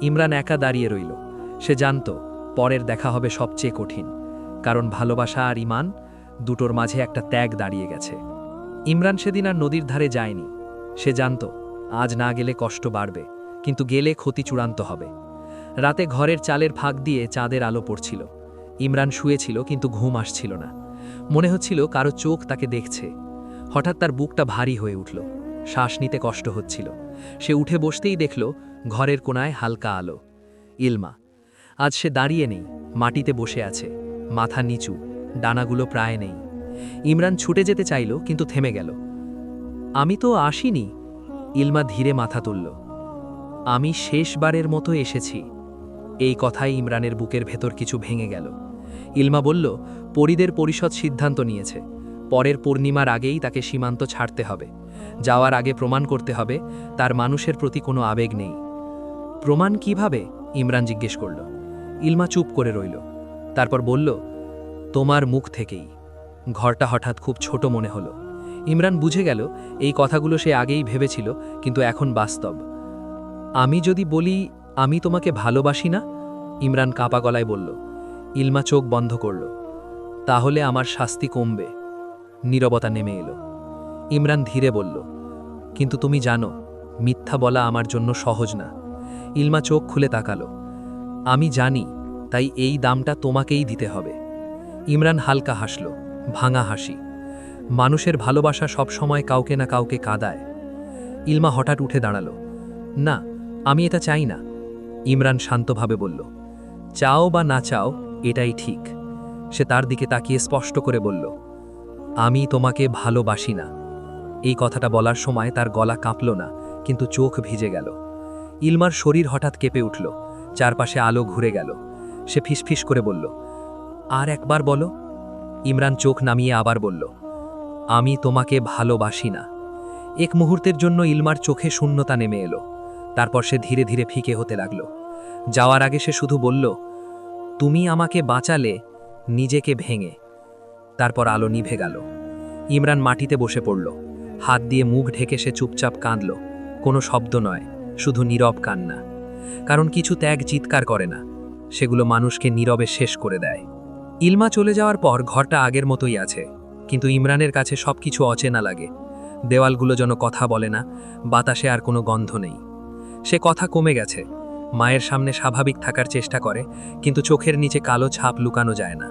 ইমরান একা দাঁড়িয়ে রইল। সে জানত পরের দেখা হবে সবচেয়ে কঠিন, কারণ ভালোবাসা আর ঈমান দুটোর মাঝে একটা ত্যাগ দাঁড়িয়ে গেছে। ইমরান সেদিন আর নদীর ধারে যায়নি। সে জানত আজ না গেলে কষ্ট বাড়বে, কিন্তু গেলে ক্ষতি চূড়ান্ত হবে। রাতে ঘরের চালের ফাঁক দিয়ে চাঁদের আলো পড়ছিল। ইমরান শুয়েছিল, কিন্তু ঘুম আসছিল না। মনে হচ্ছিল কারো চোখ তাকে দেখছে। হঠাৎ তার বুকটা ভারী হয়ে উঠল। শ্বাস নিতে কষ্ট হচ্ছিল। সে উঠে বসতেই দেখল ঘরের কোণায় হালকা আলো। ইলমা। আজ সে দাঁড়িয়ে নেই, মাটিতে বসে আছে, মাথা নিচু, ডানাগুলো প্রায় নেই। ইমরান ছুটে যেতে চাইল, কিন্তু থেমে গেল। আমি তো আসিনি। ইলমা ধীরে মাথা তুলল। আমি শেষবারের মতো এসেছি। এই কথাই ইমরানের বুকের ভেতর কিছু ভেঙে গেল। ইলমা বলল, পরীদের পরিষদ সিদ্ধান্ত নিয়েছে, পরের পূর্ণিমার আগেই তাকে সীমান্ত ছাড়তে হবে। যাওয়ার আগে প্রমাণ করতে হবে তার মানুষের প্রতি কোনো আবেগ নেই। প্রমাণ কিভাবে? ইমরান জিজ্ঞেস করল। ইলমা চুপ করে রইল। তারপর বলল, তোমার মুখ থেকেই। ঘরটা হঠাৎ খুব ছোট মনে হলো। ইমরান বুঝে গেল এই কথাগুলো সে আগেই ভেবেছিল, কিন্তু এখন বাস্তব। আমি যদি বলি আমি তোমাকে ভালোবাসি না? ইমরান কাঁপা গলায় বলল। ইলমা চোখ বন্ধ করল। তাহলে আমার শাস্তি কমবে। নীরবতা নেমে এলো। ইমরান ধীরে বলল, কিন্তু তুমি জানো মিথ্যা বলা আমার জন্য সহজ না। ইলমা চোখ খুলে তাকালো। আমি জানি, তাই এই দামটা তোমাকেই দিতে হবে। ইমরান হালকা হাসল, ভাঙা হাসি। মানুষের ভালোবাসা সবসময় কাউকে না কাউকে কাঁদায়। ইলমা হঠাৎ উঠে দাঁড়ালো। না, আমি এটা চাই না। ইমরান শান্তভাবে বলল, চাও বা না চাও, এটাই ঠিক। সে তার দিকে তাকিয়ে স্পষ্ট করে বলল, আমি তোমাকে ভালোবাসি না। এই কথাটা বলার সময় তার গলা কাঁপল না, কিন্তু চোখ ভিজে গেল। ইলমার শরীর হঠাৎ কেঁপে উঠল। চারপাশে আলো ঘুরে গেল। সে ফিসফিস করে বলল, আর একবার বলো। ইমরান চোখ নামিয়ে আবার বলল, আমি তোমাকে ভালোবাসি না। এক মুহূর্তের জন্য ইলমার চোখে শূন্যতা নেমে এলো। তারপর সে ধীরে ধীরে ফিকে হতে লাগল। যাওয়ার আগে সে শুধু বলল, তুমি আমাকে বাঁচালে নিজেকে ভেঙে। তারপর আলো নিভে গেল। ইমরান মাটিতে বসে পড়ল। হাত দিয়ে মুখ ঢেকে সে চুপচাপ কাঁদল। কোনো শব্দ নয়, শুধু নীরব কান্না। কারণ কিছু ত্যাগ চিৎকার করে না, সেগুলো মানুষকে নীরবে শেষ করে দেয়। ইলমা চলে যাওয়ার পর ঘরটা আগের মতোই আছে, কিন্তু ইমরানের কাছে সবকিছু অচেনা লাগে। দেওয়ালগুলো যেন কথা বলে না, বাতাসে আর কোনো গন্ধ নেই। সে কথা কমে গেছে। মায়ের সামনে স্বাভাবিক থাকার চেষ্টা করে, কিন্তু চোখের নিচে কালো ছাপ লুকানো যায় না।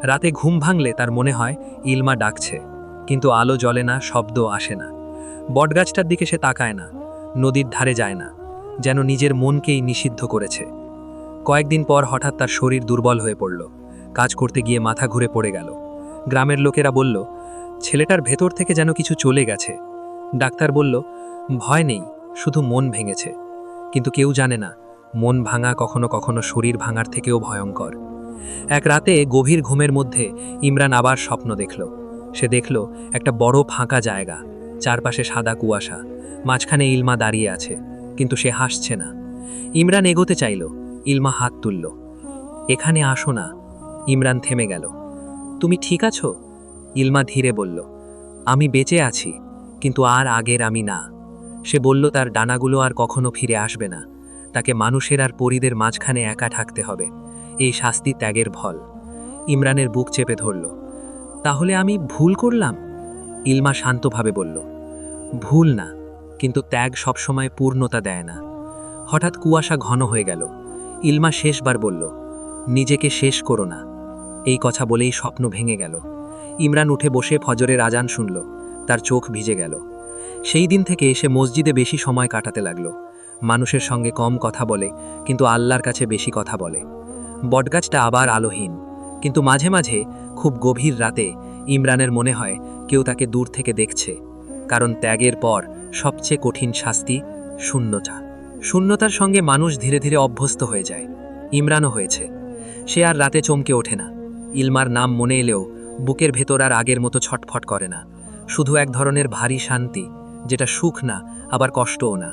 রাতে ঘুম ভাঙলে তার মনে হয় ইলমা ডাকছে, কিন্তু আলো জ্বলে না, শব্দ আসে না। বটগাছটার দিকে সে তাকায় না, নদীর ধারে যায় না, যেন নিজের মনকেই নিষিদ্ধ করেছে। কয়েকদিন পর হঠাৎ তার শরীর দুর্বল হয়ে পড়ল। কাজ করতে গিয়ে মাথা ঘুরে পড়ে গেল। গ্রামের লোকেরা বলল, ছেলেটার ভেতর থেকে যেন কিছু চলে গেছে। ডাক্তার বলল, ভয় নেই, শুধু মন ভেঙেছে। কিন্তু কেউ জানে না, মন ভাঙা কখনো কখনো শরীর ভাঙার থেকেও ভয়ঙ্কর। এক রাতে গভীর ঘুমের মধ্যে ইমরান আবার স্বপ্ন দেখল। সে দেখল একটা বড় ফাঁকা জায়গা, চারপাশে সাদা কুয়াশা, মাঝখানে ইলমা দাঁড়িয়ে আছে, কিন্তু সে হাসছে না। ইমরান এগোতে চাইল, ইলমা হাত তুলল। এখানে আসো না। ইমরান থেমে গেল। তুমি ঠিক আছো? ইলমা ধীরে বলল, আমি বেঁচে আছি, কিন্তু আর আগের আমি না। সে বলল তার ডানাগুলো আর কখনো ফিরে আসবে না, তাকে মানুষের আর পরীদের মাঝখানে একা থাকতে হবে। এই শাস্তি ত্যাগের ফল। ইমরানের বুক চেপে ধরল। তাহলে আমি ভুল করলাম? ইলমা শান্তভাবে বলল, ভুল না, কিন্তু ত্যাগ সবসময় পূর্ণতা দেয় না। হঠাৎ কুয়াশা ঘন হয়ে গেল। ইলমা শেষবার বলল, নিজেকে শেষ করো না। এই কথা বলেই স্বপ্ন ভেঙে গেল। ইমরান উঠে বসে ফজরের আজান শুনল। তার চোখ ভিজে গেল। সেই দিন থেকে সে মসজিদে বেশি সময় কাটাতে লাগল। মানুষের সঙ্গে কম কথা বলে, কিন্তু আল্লাহর কাছে বেশি কথা বলে। বটগাছটা আবার আলোহীন, কিন্তু মাঝে মাঝে খুব গভীর রাতে ইমরানের মনে হয় কেউ তাকে দূর থেকে দেখছে। কারণ ত্যাগের পর সবচেয়ে কঠিন শাস্তি শূন্যতা। শূন্যতার সঙ্গে মানুষ ধীরে ধীরে অভ্যস্ত হয়ে যায়। ইমরানও হয়েছে। সে আর রাতে চমকে ওঠে না। ইলমার নাম মনে এলেও বুকের ভেতর আর আগের মতো ছটফট করে না। শুধু এক ধরনের ভারী শান্তি, যেটা সুখ না, আবার কষ্টও না।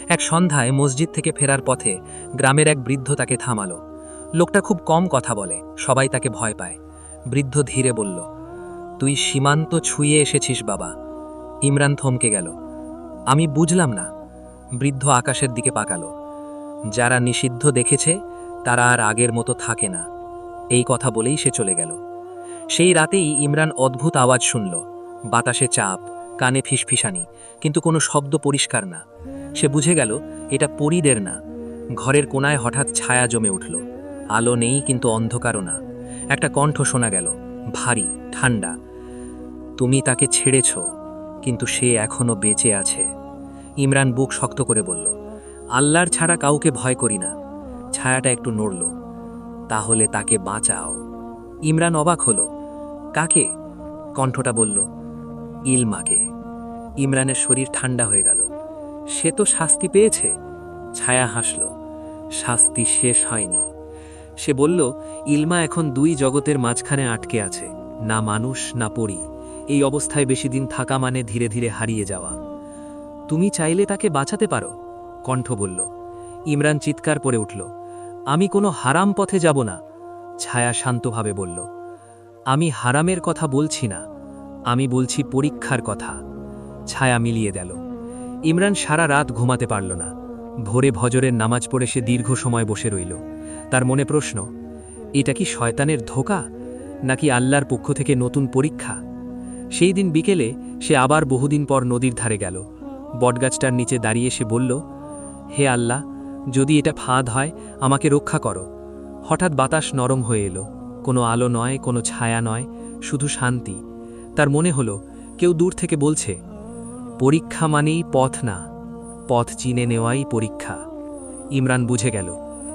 এক সন্ধ্যায় মসজিদ থেকে ফেরার পথে গ্রামের এক বৃদ্ধ তাকে থামালো। লোকটা খুব কম কথা বলে, সবাই তাকে ভয় পায়। বৃদ্ধ ধীরে বলল, তুই সীমান্ত ছুঁয়ে এসেছিস বাবা। ইমরান থমকে গেল। আমি বুঝলাম না। বৃদ্ধ আকাশের দিকে পাকালো। যারা নিষিদ্ধ দেখেছে তারা আর আগের মতো থাকে না। এই কথা বলেই সে চলে গেল। সেই রাতেই ইমরান অদ্ভুত আওয়াজ শুনল। বাতাসে চাপ, কানে ফিসফিসানি, কিন্তু কোনো শব্দ পরিষ্কার না। সে বুঝে গেল এটা পরীদের না। ঘরের কোনায় হঠাৎ ছায়া জমে উঠল। আলো নেই, কিন্তু অন্ধকারও না। একটা কণ্ঠ শোনা গেল, ভারী, ঠান্ডা। তুমি তাকে ছেড়েছ, কিন্তু সে এখনো বেঁচে আছে। ইমরান বুক শক্ত করে বলল, আল্লাহর ছাড়া কাউকে ভয় করি না। ছায়াটা একটু নড়ল। তাহলে তাকে বাঁচাও। ইমরান অবাক হল। কাকে? কণ্ঠটা বলল, ইলমাকে। ইমরানের শরীর ঠান্ডা হয়ে গেল। সে তো শাস্তি পেয়েছে। ছায়া হাসল। শাস্তি শেষ হয়নি। সে বলল, ইলমা এখন দুই জগতের মাঝখানে আটকে আছে, না মানুষ না পরী। এই অবস্থায় বেশি দিন থাকা মানে ধীরে ধীরে হারিয়ে যাওয়া। তুমি চাইলে তাকে বাঁচাতে পারো, কণ্ঠ বলল। ইমরান চিৎকার করে উঠল, আমি কোনো হারাম পথে যাব না। ছায়া শান্তভাবে বলল, আমি হারামের কথা বলছি না, আমি বলছি পরীক্ষার কথা। ছায়া মিলিয়ে গেল। ইমরান সারা রাত ঘুমাতে পারল না। ভোরে ভজরের নামাজ পড়ে সে দীর্ঘ সময় বসে রইল। তার মনে প্রশ্ন, এটা কি শয়তানের ধোঁকা, নাকি আল্লাহর পক্ষ থেকে নতুন পরীক্ষা? সেই দিন বিকেলে সে আবার বহুদিন পর নদীর ধারে গেল। বটগাছটার নিচে দাঁড়িয়ে সে বলল, হে আল্লাহ, যদি এটা ফাঁদ হয় আমাকে রক্ষা করো। হঠাৎ বাতাস নরম হয়ে এলো। কোনো আলো নয়, কোনো ছায়া নয়, শুধু শান্তি। তার মনে হলো কেউ দূর থেকে বলছে, পরীক্ষা মানেই পথ না, পথ চিনে নেওয়াই পরীক্ষা। ইমরান বুঝে গেল,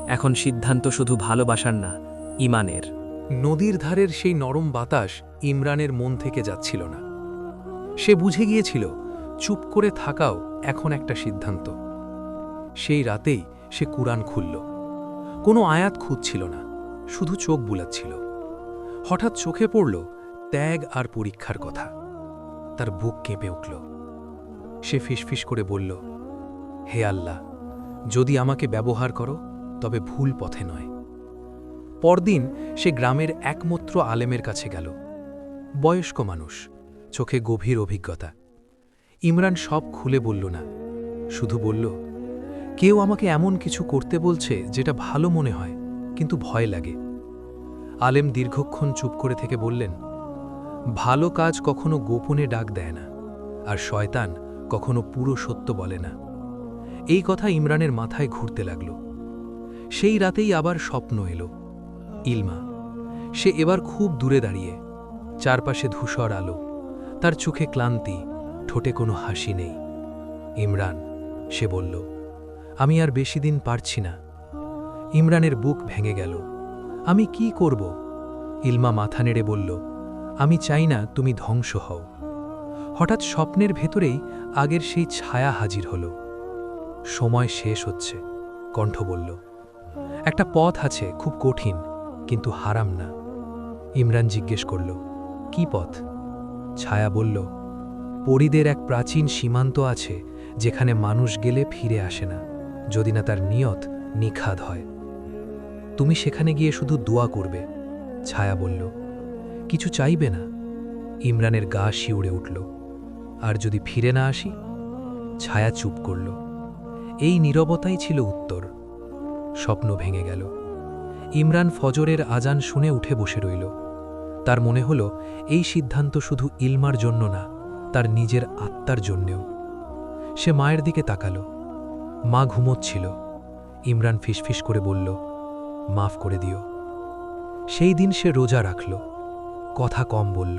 এখন সিদ্ধান্ত শুধু ভালোবাসার না, ইমানের। নদীর ধারের সেই নরম বাতাস ইমরানের মন থেকে যাচ্ছিল না। সে বুঝে গিয়েছিল চুপ করে থাকাও এখন একটা সিদ্ধান্ত। সেই রাতেই সে কুরআন খুলল। কোনো আয়াত খুঁজছিল না, শুধু চোখ বুলাচ্ছিল। হঠাৎ চোখে পড়ল ত্যাগ আর পরীক্ষার কথা। তার বুক কেঁপে উঠল। সে ফিসফিস করে বলল, হে আল্লাহ, যদি আমাকে ব্যবহার করো তবে ভুল পথে নয়। পরদিন সে গ্রামের একমাত্র আলেমের কাছে গেল। বয়স্ক মানুষ, চোখে গভীর অভিজ্ঞতা। ইমরান সব খুলে বলল না, শুধু বলল, কেউ আমাকে এমন কিছু করতে বলছে যেটা ভালো মনে হয়, কিন্তু ভয় লাগে। আলেম দীর্ঘক্ষণ চুপ করে থেকে বললেন, ভালো কাজ কখনো গোপনে ডাক দেয় না, আর শয়তান কখনো পুরো সত্য বলে না। এই কথা ইমরানের মাথায় ঘুরতে লাগল। সেই রাতেই আবার স্বপ্ন এলো। ইলমা। সে এবার খুব দূরে দাঁড়িয়ে, চারপাশে ধূসর আলো, তার চোখে ক্লান্তি, ঠোঁটে কোনো হাসি নেই। ইমরান, সে বলল, আমি আর বেশি দিন পারছি না। ইমরানের বুক ভেঙে গেল। আমি কি করব? ইলমা মাথা নেড়ে বলল, আমি চাই না তুমি ধ্বংস হও। হঠাৎ স্বপ্নের ভেতরেই আগের সেই ছায়া হাজির হল। সময় শেষ হচ্ছে, কণ্ঠ বলল। একটা পথ আছে, খুব কঠিন, কিন্তু হারাম না। ইমরান জিজ্ঞেস করল, কি পথ? ছায়া বলল, পরীদের এক প্রাচীন সীমান্ত আছে যেখানে মানুষ গেলে ফিরে আসে না, যদি না তার নিয়ত নিখাদ হয়। তুমি সেখানে গিয়ে শুধু দোয়া করবে। ছায়া বলল, কিছু চাইবে না? ইমরানের গা শিউড়ে উঠল। আর যদি ফিরে না আসি? ছায়া চুপ করল। এই নীরবতাই ছিল উত্তর। স্বপ্ন ভেঙে গেল। ইমরান ফজরের আজান শুনে উঠে বসে রইল। তার মনে হল এই সিদ্ধান্ত শুধু ইলমার জন্য না, তার নিজের আত্মার জন্যেও। সে মায়ের দিকে তাকাল। মা ঘুমোচ্ছিল। ইমরান ফিসফিস করে বলল, মাফ করে দিও। সেই দিন সে রোজা রাখল, কথা কম বলল।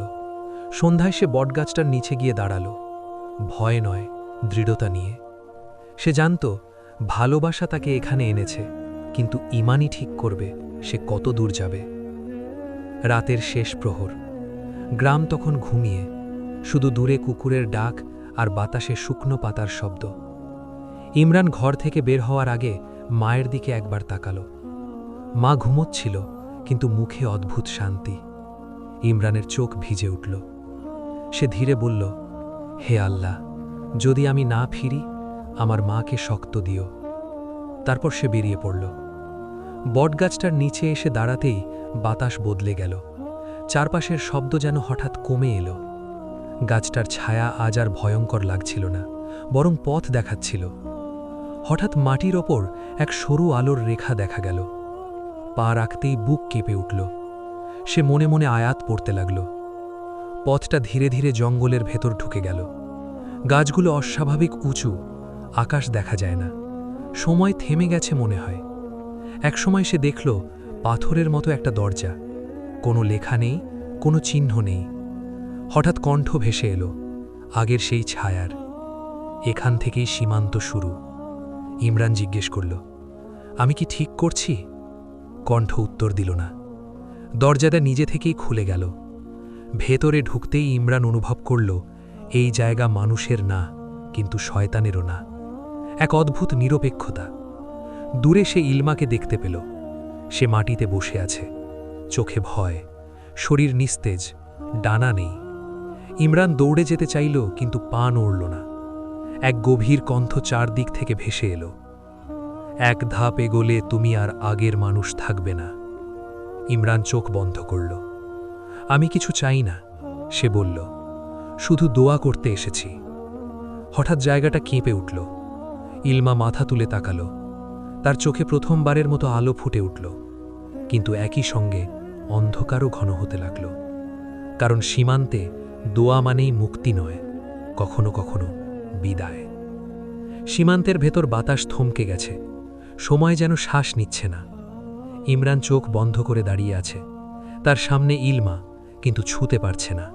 সন্ধ্যায় সে বটগাছটার নিচে গিয়ে দাঁড়াল, ভয় নয়, দৃঢ়তা নিয়ে। সে জানত ভালোবাসা তাকে এখানে এনেছে, কিন্তু ইমানই ঠিক করবে সে কত দূর যাবে। রাতের শেষ প্রহর। গ্রাম তখন ঘুমিয়ে, শুধু দূরে কুকুরের ডাক আর বাতাসে শুকনো পাতার শব্দ। ইমরান ঘর থেকে বের হওয়ার আগে মায়ের দিকে একবার তাকাল। মা ঘুমোচ্ছিল, কিন্তু মুখে অদ্ভুত শান্তি। ইমরানের চোখ ভিজে উঠল। সে ধীরে বলল, হে আল্লাহ, যদি আমি না ফিরি, আমার মাকে শক্ত দিও। তারপর সে বেরিয়ে পড়ল। বটগাছটার নিচে এসে দাঁড়াতেই বাতাস বদলে গেল। চারপাশের শব্দ যেন হঠাৎ কমে এলো। গাছটার ছায়া আজ আর ভয়ঙ্কর লাগছিল না, বরং পথ দেখাচ্ছিল। হঠাৎ মাটির ওপর এক সরু আলোর রেখা দেখা গেল। পা রাখতেই বুক কেঁপে উঠল। সে মনে মনে আয়াত পড়তে লাগল। পথটা ধীরে ধীরে জঙ্গলের ভেতর ঢুকে গেল। গাছগুলো অস্বাভাবিক উঁচু, আকাশ দেখা যায় না। সময় থেমে গেছে মনে হয়। একসময় সে দেখল পাথরের মতো একটা দরজা। কোনো লেখা নেই, কোনো চিহ্ন নেই। হঠাৎ কণ্ঠ ভেসে এলো, আগের সেই ছায়ার। এখান থেকেই সীমান্ত শুরু। ইমরান জিজ্ঞেস করল, আমি কি ঠিক করছি? কণ্ঠ উত্তর দিল না। দরজাটা নিজে থেকেই খুলে গেল। ভেতরে ঢুকতেই ইমরান অনুভব করল এই জায়গা মানুষের না, কিন্তু শয়তানেরও না। এক অদ্ভুত নিরপেক্ষতা। দূরে সে ইলমাকে দেখতে পেল। সে মাটিতে বসে আছে, চোখে ভয়, শরীর নিস্তেজ, ডানা নেই। ইমরান দৌড়ে যেতে চাইল, কিন্তু পা নড়ল না। এক গভীর কণ্ঠ চারদিক থেকে ভেসে এলো, এক ধাপ এগোলে তুমি আর আগের মানুষ থাকবে না। ইমরান চোখ বন্ধ করল। আমি কিছু চাই না, সে বলল, শুধু দোয়া করতে এসেছি। হঠাৎ জায়গাটা কেঁপে উঠল। ইলমা মাথা তুলে তাকাল। তার চোখে প্রথমবারের মতো আলো ফুটে উঠল, কিন্তু একই সঙ্গে অন্ধকারও ঘন হতে লাগল। কারণ সীমান্তে দোয়া মানেই মুক্তি নয়, কখনো কখনো বিদায়। সীমান্তের ভেতর বাতাস থমকে গেছে, সময় যেন শ্বাস নিচ্ছে না। ইমরান চোখ বন্ধ করে দাঁড়িয়ে আছে। তার সামনে ইলমা, কিন্তু ছুঁতে পারছে না।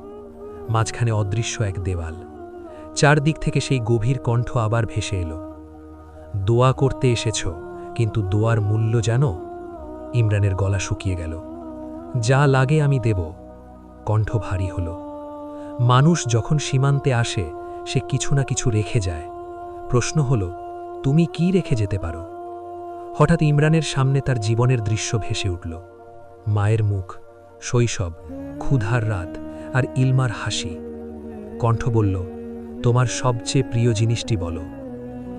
মাঝখানে অদৃশ্য এক দেওয়াল। চারদিক থেকে সেই গভীর কণ্ঠ আবার ভেসে এলো, দোয়া করতে এসেছ, কিন্তু দোয়ার মূল্য জানো? ইমরানের গলা শুকিয়ে গেল। যা লাগে আমি দেব। কণ্ঠ ভারী হল। মানুষ যখন সীমান্তে আসে, সে কিছু না কিছু রেখে যায়। প্রশ্ন হল, তুমি কি রেখে যেতে পারো? হঠাৎ ইমরানের সামনে তার জীবনের দৃশ্য ভেসে উঠল। মায়ের মুখ, শৈশব, ক্ষুধার রাত আর ইলমার হাসি। কণ্ঠ বলল, তোমার সবচেয়ে প্রিয় জিনিসটি বলো।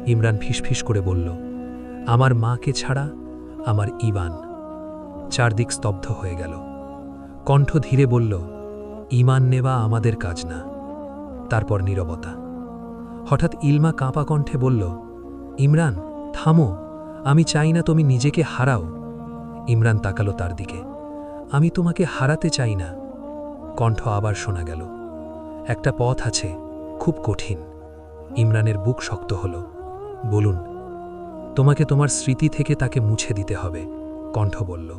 ইমরান ফিসফিস করে বলল, আমার মাকে ছাড়া আমার ঈমান। চারদিক স্তব্ধ হয়ে গেল। কণ্ঠ ধীরে বলল, ঈমান নেওয়া আমাদের কাজ না। তারপর নীরবতা। হঠাৎ ইলমা কাঁপা কণ্ঠে বলল, ইমরান থামো, আমি চাই না তুমি নিজেকে হারাও। ইমরান তাকালো তার দিকে। আমি তোমাকে হারাতে চাই না। কণ্ঠ আবার শোনা গেল, একটা পথ আছে, খুব কঠিন। ইমরানের বুক শক্ত হল। বলুন। তোমাকে তোমার স্মৃতি থেকে তাকে মুছে দিতে হবে, কণ্ঠ বলল।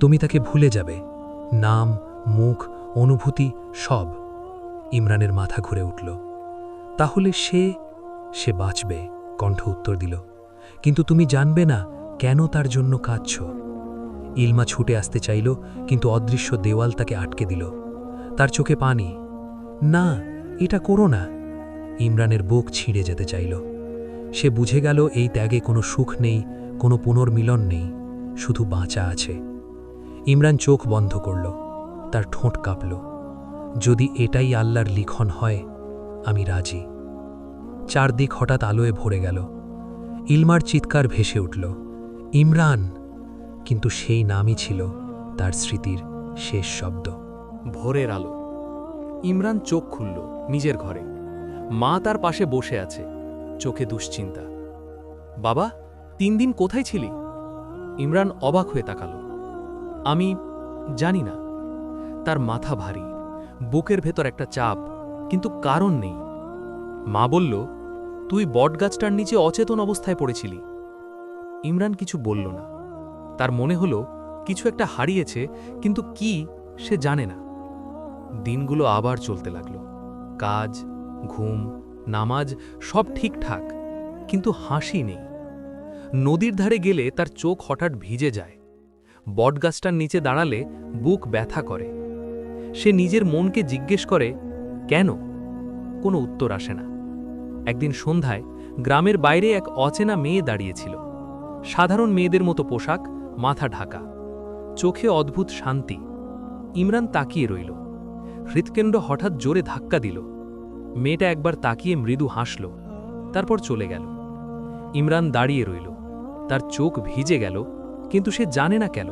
তুমি তাকে ভুলে যাবে, নাম, মুখ, অনুভূতি সব। ইমরানের মাথা ঘুরে উঠল। তাহলে সে বাঁচবে, কণ্ঠ উত্তর দিল, কিন্তু তুমি জানবে না কেন তার জন্য কাঁদছ। ইলমা ছুটে আসতে চাইল, কিন্তু অদৃশ্য দেওয়াল তাকে আটকে দিল। তার চোখে পানি। না, এটা করো না। ইমরানের বুক ছিঁড়ে যেতে চাইল। সে বুঝে গেল এই ত্যাগে কোনো সুখ নেই, কোনো পুনর্মিলন নেই, শুধু বাঁচা আছে। ইমরান চোখ বন্ধ করল, তার ঠোঁট কাঁপল। যদি এটাই আল্লাহর লিখন হয়, আমি রাজি। চারদিক হঠাৎ আলোয় ভরে গেল। ইলমার চিৎকার ভেসে উঠল, ইমরান! কিন্তু সেই নামই ছিল তার স্মৃতির শেষ শব্দ। ভোরের আলো। ইমরান চোখ খুলল নিজের ঘরে। মা তার পাশে বসে আছে, চোখে দুশ্চিন্তা। বাবা, 3 দিন কোথায় ছিলি? ইমরান অবাক হয়ে তাকালো। আমি জানি না। তার মাথা ভারী, বুকের ভেতর একটা চাপ, কিন্তু কারণ নেই। মা বলল, তুই বটগাছটার নিচে অচেতন অবস্থায় পড়েছিলি। ইমরান কিছু বলল না। তার মনে হলো কিছু একটা হারিয়েছে, কিন্তু কি সে জানে না। দিনগুলো আবার চলতে লাগল। কাজ, ঘুম, নামাজ সব ঠিকঠাক, কিন্তু হাসি নেই। নদীর ধারে গেলে তার চোখ হঠাৎ ভিজে যায়। বটগাছটার নিচে দাঁড়ালে বুক ব্যথা করে। সে নিজের মনকে জিজ্ঞেস করে, কেন? কোনো উত্তর আসে না। একদিন সন্ধ্যায় গ্রামের বাইরে এক অচেনা মেয়ে দাঁড়িয়েছিল। সাধারণ মেয়েদের মতো পোশাক, মাথা ঢাকা, চোখে অদ্ভুত শান্তি। ইমরান তাকিয়ে রইল। হৃৎকেন্দ্র হঠাৎ জোরে ধাক্কা দিল। মেয়েটা একবার তাকিয়ে মৃদু হাসল, তারপর চলে গেল। ইমরান দাঁড়িয়ে রইল। তার চোখ ভিজে গেল, কিন্তু সে জানে না কেন।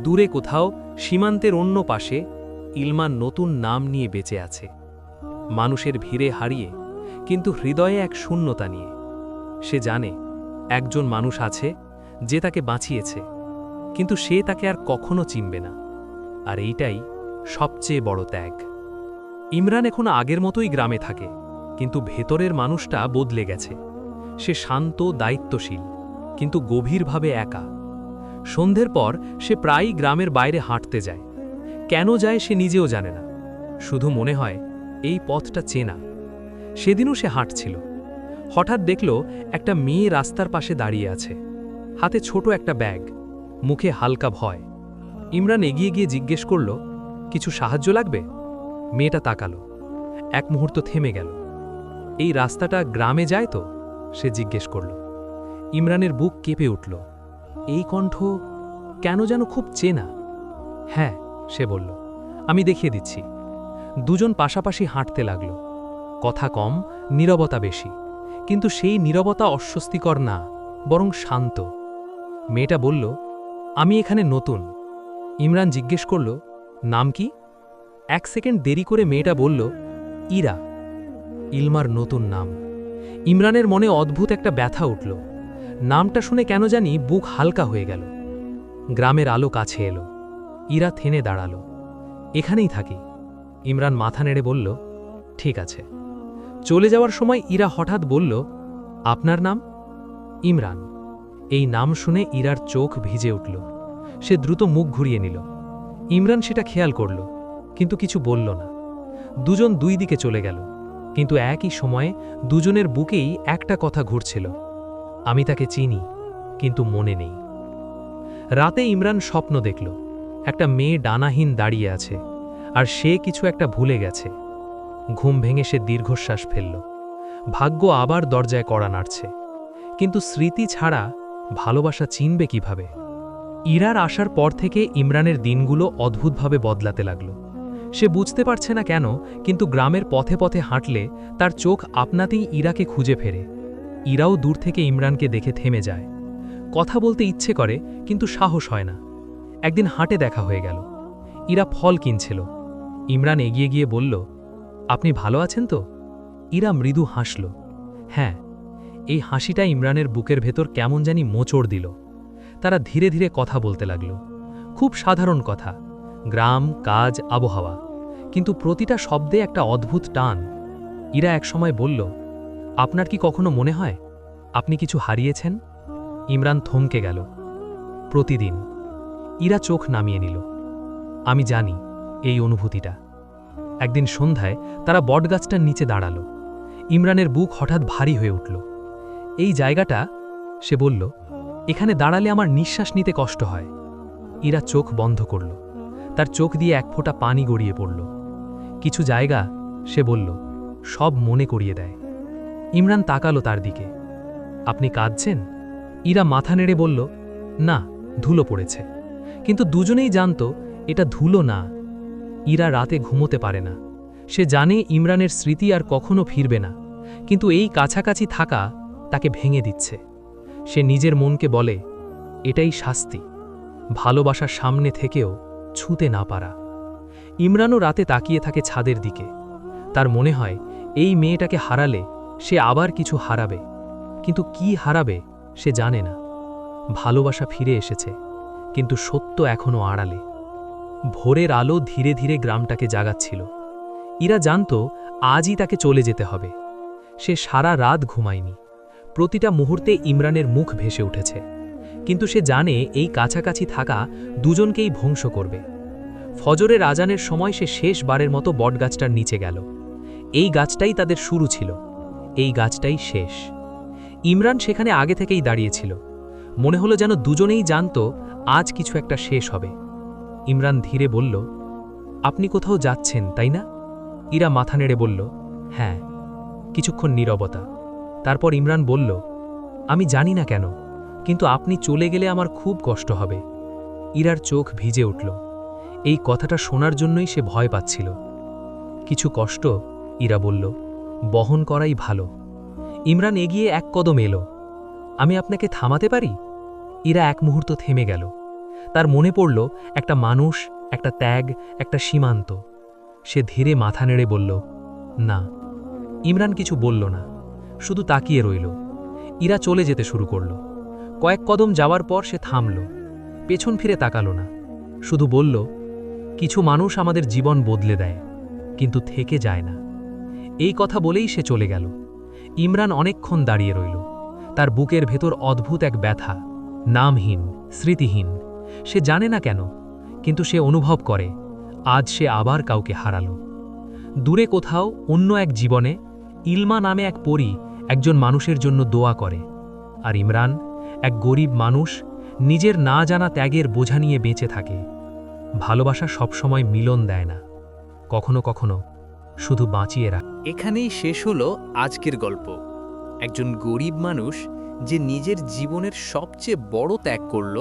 দূরে কোথাও, সীমান্তের অন্য পাশে, ইলমান নতুন নাম নিয়ে বেঁচে আছে। মানুষের ভিড়ে হারিয়ে, কিন্তু হৃদয়ে এক শূন্যতা নিয়ে। সে জানে একজন মানুষ আছে যে তাকে বাঁচিয়েছে, কিন্তু সে তাকে আর কখনো চিনবে না। আর এইটাই সবচেয়ে বড় ত্যাগ। ইমরান এখন আগের মতোই গ্রামে থাকে, কিন্তু ভেতরের মানুষটা বদলে গেছে। সে শান্ত, দায়িত্বশীল, কিন্তু গভীরভাবে একা। সন্ধ্যের পর সে প্রায়ই গ্রামের বাইরে হাঁটতে যায়। কেন যায় সে নিজেও জানে না, শুধু মনে হয় এই পথটা চেনা। সেদিনও সে হাঁটছিল। হঠাৎ দেখল একটা মেয়ে রাস্তার পাশে দাঁড়িয়ে আছে, হাতে ছোট একটা ব্যাগ, মুখে হালকা ভয়। ইমরান এগিয়ে গিয়ে জিজ্ঞেস করল, কিছু সাহায্য লাগবে? মেয়েটা তাকালো, এক মুহূর্ত থেমে গেল। এই রাস্তাটা গ্রামে যায় তো? সে জিজ্ঞেস করল। ইমরানের বুক কেঁপে উঠল। এই কণ্ঠ কেন যেন খুব চেনা। হ্যাঁ, সে বলল, আমি দেখিয়ে দিচ্ছি। দুজন পাশাপাশি হাঁটতে লাগল। কথা কম, নীরবতা বেশি, কিন্তু সেই নীরবতা অস্বস্তিকর না, বরং শান্ত। মেয়েটা বলল, আমি এখানে নতুন। ইমরান জিজ্ঞেস করল, নাম কি? 1 সেকেন্ড দেরি করে মেয়েটা বলল, ইরা। ইলমার নতুন নাম। ইমরানের মনে অদ্ভুত একটা ব্যথা উঠল। নামটা শুনে কেন জানি বুক হালকা হয়ে গেল। গ্রামের আলো কাছে এলো। ইরা থেমে দাঁড়াল। এখানেই থাকি। ইমরান মাথা নেড়ে বলল, ঠিক আছে। চলে যাওয়ার সময় ইরা হঠাৎ বলল, আপনার নাম? ইমরান। এই নাম শুনে ইরার চোখ ভিজে উঠল। সে দ্রুত মুখ ঘুরিয়ে নিল। ইমরান সেটা খেয়াল করল, কিন্তু কিছু বলল না। দুজন দুই দিকে চলে গেল, কিন্তু একই সময়ে দুজনের বুকেই একটা কথা ঘুরছিল, আমি তাকে চিনি, কিন্তু মনে নেই। রাতে ইমরান স্বপ্ন দেখল, একটা মেয়ে ডানাহীন দাঁড়িয়ে আছে, আর সে কিছু একটা ভুলে গেছে। ঘুম ভেঙে সে দীর্ঘশ্বাস ফেলল। ভাগ্য আবার দরজায় কড়া নাড়ছে, কিন্তু স্মৃতি ছাড়া ভালোবাসা চিনবে কিভাবে? ইরার আসার পর থেকে ইমরানের দিনগুলো অদ্ভুতভাবে বদলাতে লাগল। সে বুঝতে পারছে না কেন, কিন্তু গ্রামের পথে পথে হাঁটলে তার চোখ আপনাতেই ইরাকে খুঁজে ফেরে। ইরাও দূর থেকে ইমরানকে দেখে থেমে যায়। কথা বলতে ইচ্ছে করে, কিন্তু সাহস হয় না। একদিন হাটে দেখা হয়ে গেল। ইরা ফল কিনছিল। ইমরান এগিয়ে গিয়ে বলল, আপনি ভালো আছেন তো? ইরা মৃদু হাসল। হ্যাঁ। এই হাসিটা ইমরানের বুকের ভেতর কেমন জানি মোচড় দিল। তারা ধীরে ধীরে কথা বলতে লাগল। খুব সাধারণ কথা, গ্রাম, কাজ, আবহাওয়া, কিন্তু প্রতিটা শব্দে একটা অদ্ভুত টান। ইরা একসময় বলল, আপনার কি কখনো মনে হয় আপনি কিছু হারিয়েছেন? ইমরান থমকে গেল। প্রতিদিন। ইরা চোখ নামিয়ে নিল। আমি জানি এই অনুভূতিটা। একদিন সন্ধ্যায় তারা বটগাছটার নিচে দাঁড়াল। ইমরানের বুক হঠাৎ ভারী হয়ে উঠল। এই জায়গাটা, সে বলল, এখানে দাঁড়ালে আমার নিঃশ্বাস নিতে কষ্ট হয়। ইরা চোখ বন্ধ করল। তার চোখ দিয়ে এক ফোঁটা পানি গড়িয়ে পড়ল। কিছু জায়গা, সে বলল, সব মনে করিয়ে দেয়। ইমরান তাকালো তার দিকে। আপনি কাঁদছেন? ইরা মাথা নেড়ে বলল, না, ধুলো পড়েছে। কিন্তু দুজনেই জানত এটা ধুলো না। ইরা রাতে ঘুমোতে পারে না। সে জানে ইমরানের স্মৃতি আর কখনো ফিরবে না, কিন্তু এই কাছাকাছি থাকা তাকে ভেঙে দিচ্ছে। সে নিজের মনকে বলে, এটাই শাস্তি, ভালোবাসার সামনে থেকেও ছুঁতে না পারা। ইমরানও রাতে তাকিয়ে থাকে ছাদের দিকে। তার মনে হয় এই মেয়েটাকে হারালে সে আবার কিছু হারাবে, কিন্তু কি হারাবে সে জানে না। ভালোবাসা ফিরে এসেছে, কিন্তু সত্য এখনও আড়ালে। ভোরের আলো ধীরে ধীরে গ্রামটাকে জাগাচ্ছিল। ইরা জানত আজই তাকে চলে যেতে হবে। সে সারা রাত ঘুমায়নি। প্রতিটা মুহূর্তে ইমরানের মুখ ভেসে উঠেছে, কিন্তু সে জানে এই কাছাকাছি থাকা দুজনকেই ধ্বংস করবে। ফজরের আজানের সময় সে শেষবারের মতো বটগাছটার নিচে গেল। এই গাছটাই তাদের শুরু ছিল, এই গাছটাই শেষ। ইমরান সেখানে আগে থেকেই দাঁড়িয়েছিল। মনে হলো যেন দুজনেই জানত আজ কিছু একটা শেষ হবে। ইমরান ধীরে বলল, আপনি কোথাও যাচ্ছেন, তাই না? ইরা মাথা নেড়ে বলল, হ্যাঁ। কিছুক্ষণ নীরবতা। তারপর ইমরান বলল, আমি জানি না কেন, কিন্তু আপনি চলে গেলে আমার খুব কষ্ট হবে। ইরার চোখ ভিজে উঠল। এই কথাটা শোনার জন্যই সে ভয় পাচ্ছিল। কিছু কষ্ট, ইরা বলল, বহন করাই ভালো। ইমরান এগিয়ে এক কদম এলো। আমি আপনাকে থামাতে পারি? ইরা এক মুহূর্ত থেমে গেল। তার মনে পড়ল একটা মানুষ, একটা ত্যাগ, একটা সীমান্ত। সে ধীরে মাথা নেড়ে বলল, না। ইমরান কিছু বলল না, শুধু তাকিয়ে রইল। ইরা চলে যেতে শুরু করল। কয়েক কদম যাওয়ার পর সে থামল, পেছন ফিরে তাকালো না, শুধু বলল, কিছু মানুষ আমাদের জীবন বদলে দেয়, কিন্তু থেকে যায় না। এই কথা বলেই সে চলে গেল। ইমরান অনেকক্ষণ দাঁড়িয়ে রইল। তার বুকের ভেতর অদ্ভুত এক ব্যথা, নামহীন, স্মৃতিহীন। সে জানে না কেন, কিন্তু সে অনুভব করে আজ সে আবার কাউকে হারালো। দূরে কোথাও অন্য এক জীবনে ইলমা নামে এক পরী একজন মানুষের জন্য দোয়া করে, আর ইমরান, এক গরিব মানুষ, নিজের না জানা ত্যাগের বোঝা নিয়ে বেঁচে থাকে। ভালোবাসা সবসময় মিলন দেয় না, কখনো কখনো শুধু বাঁচিয়ে রাখে। এখানেই শেষ হলো আজকের গল্প। একজন গরিব মানুষ যে নিজের জীবনের সবচেয়ে বড় ত্যাগ করল,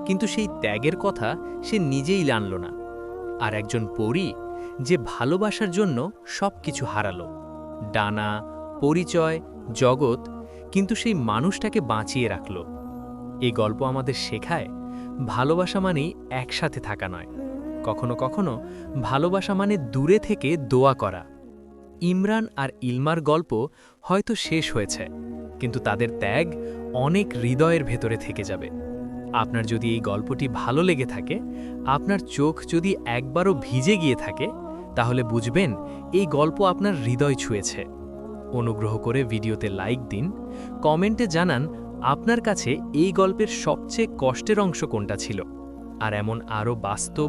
কিন্তু সেই ত্যাগের কথা সে নিজেই জানল না। আর একজন পরী যে ভালোবাসার জন্য সবকিছু হারালো, ডানা, পরিচয়, জগৎ, কিন্তু সেই মানুষটাকে বাঁচিয়ে রাখল। এই গল্প আমাদের শেখায় ভালোবাসা মানেই একসাথে থাকা নয়, কখনো কখনো ভালোবাসা মানে দূরে থেকে দোয়া করা। ইমরান আর ইলমার গল্প হয়তো শেষ হয়েছে, কিন্তু তাদের ত্যাগ অনেক হৃদয়ের ভেতরে থেকে যাবে। আপনার যদি এই গল্পটি ভালো লেগে থাকে, আপনার চোখ যদি একবারও ভিজে গিয়ে থাকে, তাহলে বুঝবেন এই গল্প আপনার হৃদয় ছুঁয়েছে। অনুগ্রহ করে ভিডিওতে লাইক দিন, কমেন্টে জানান আপনার কাছে এই গল্পের সবচেয়ে কষ্টের অংশ কোনটা ছিল। আর এমন আরও বাস্তব,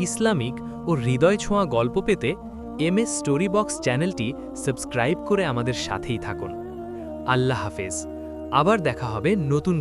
ইসলামিক ও হৃদয় ছোঁয়া গল্প পেতে MS স্টোরি বক্স চ্যানেলটি সাবস্ক্রাইব করে আমাদের সাথেই থাকুন। আল্লাহ হাফেজ। আবার দেখা হবে নতুন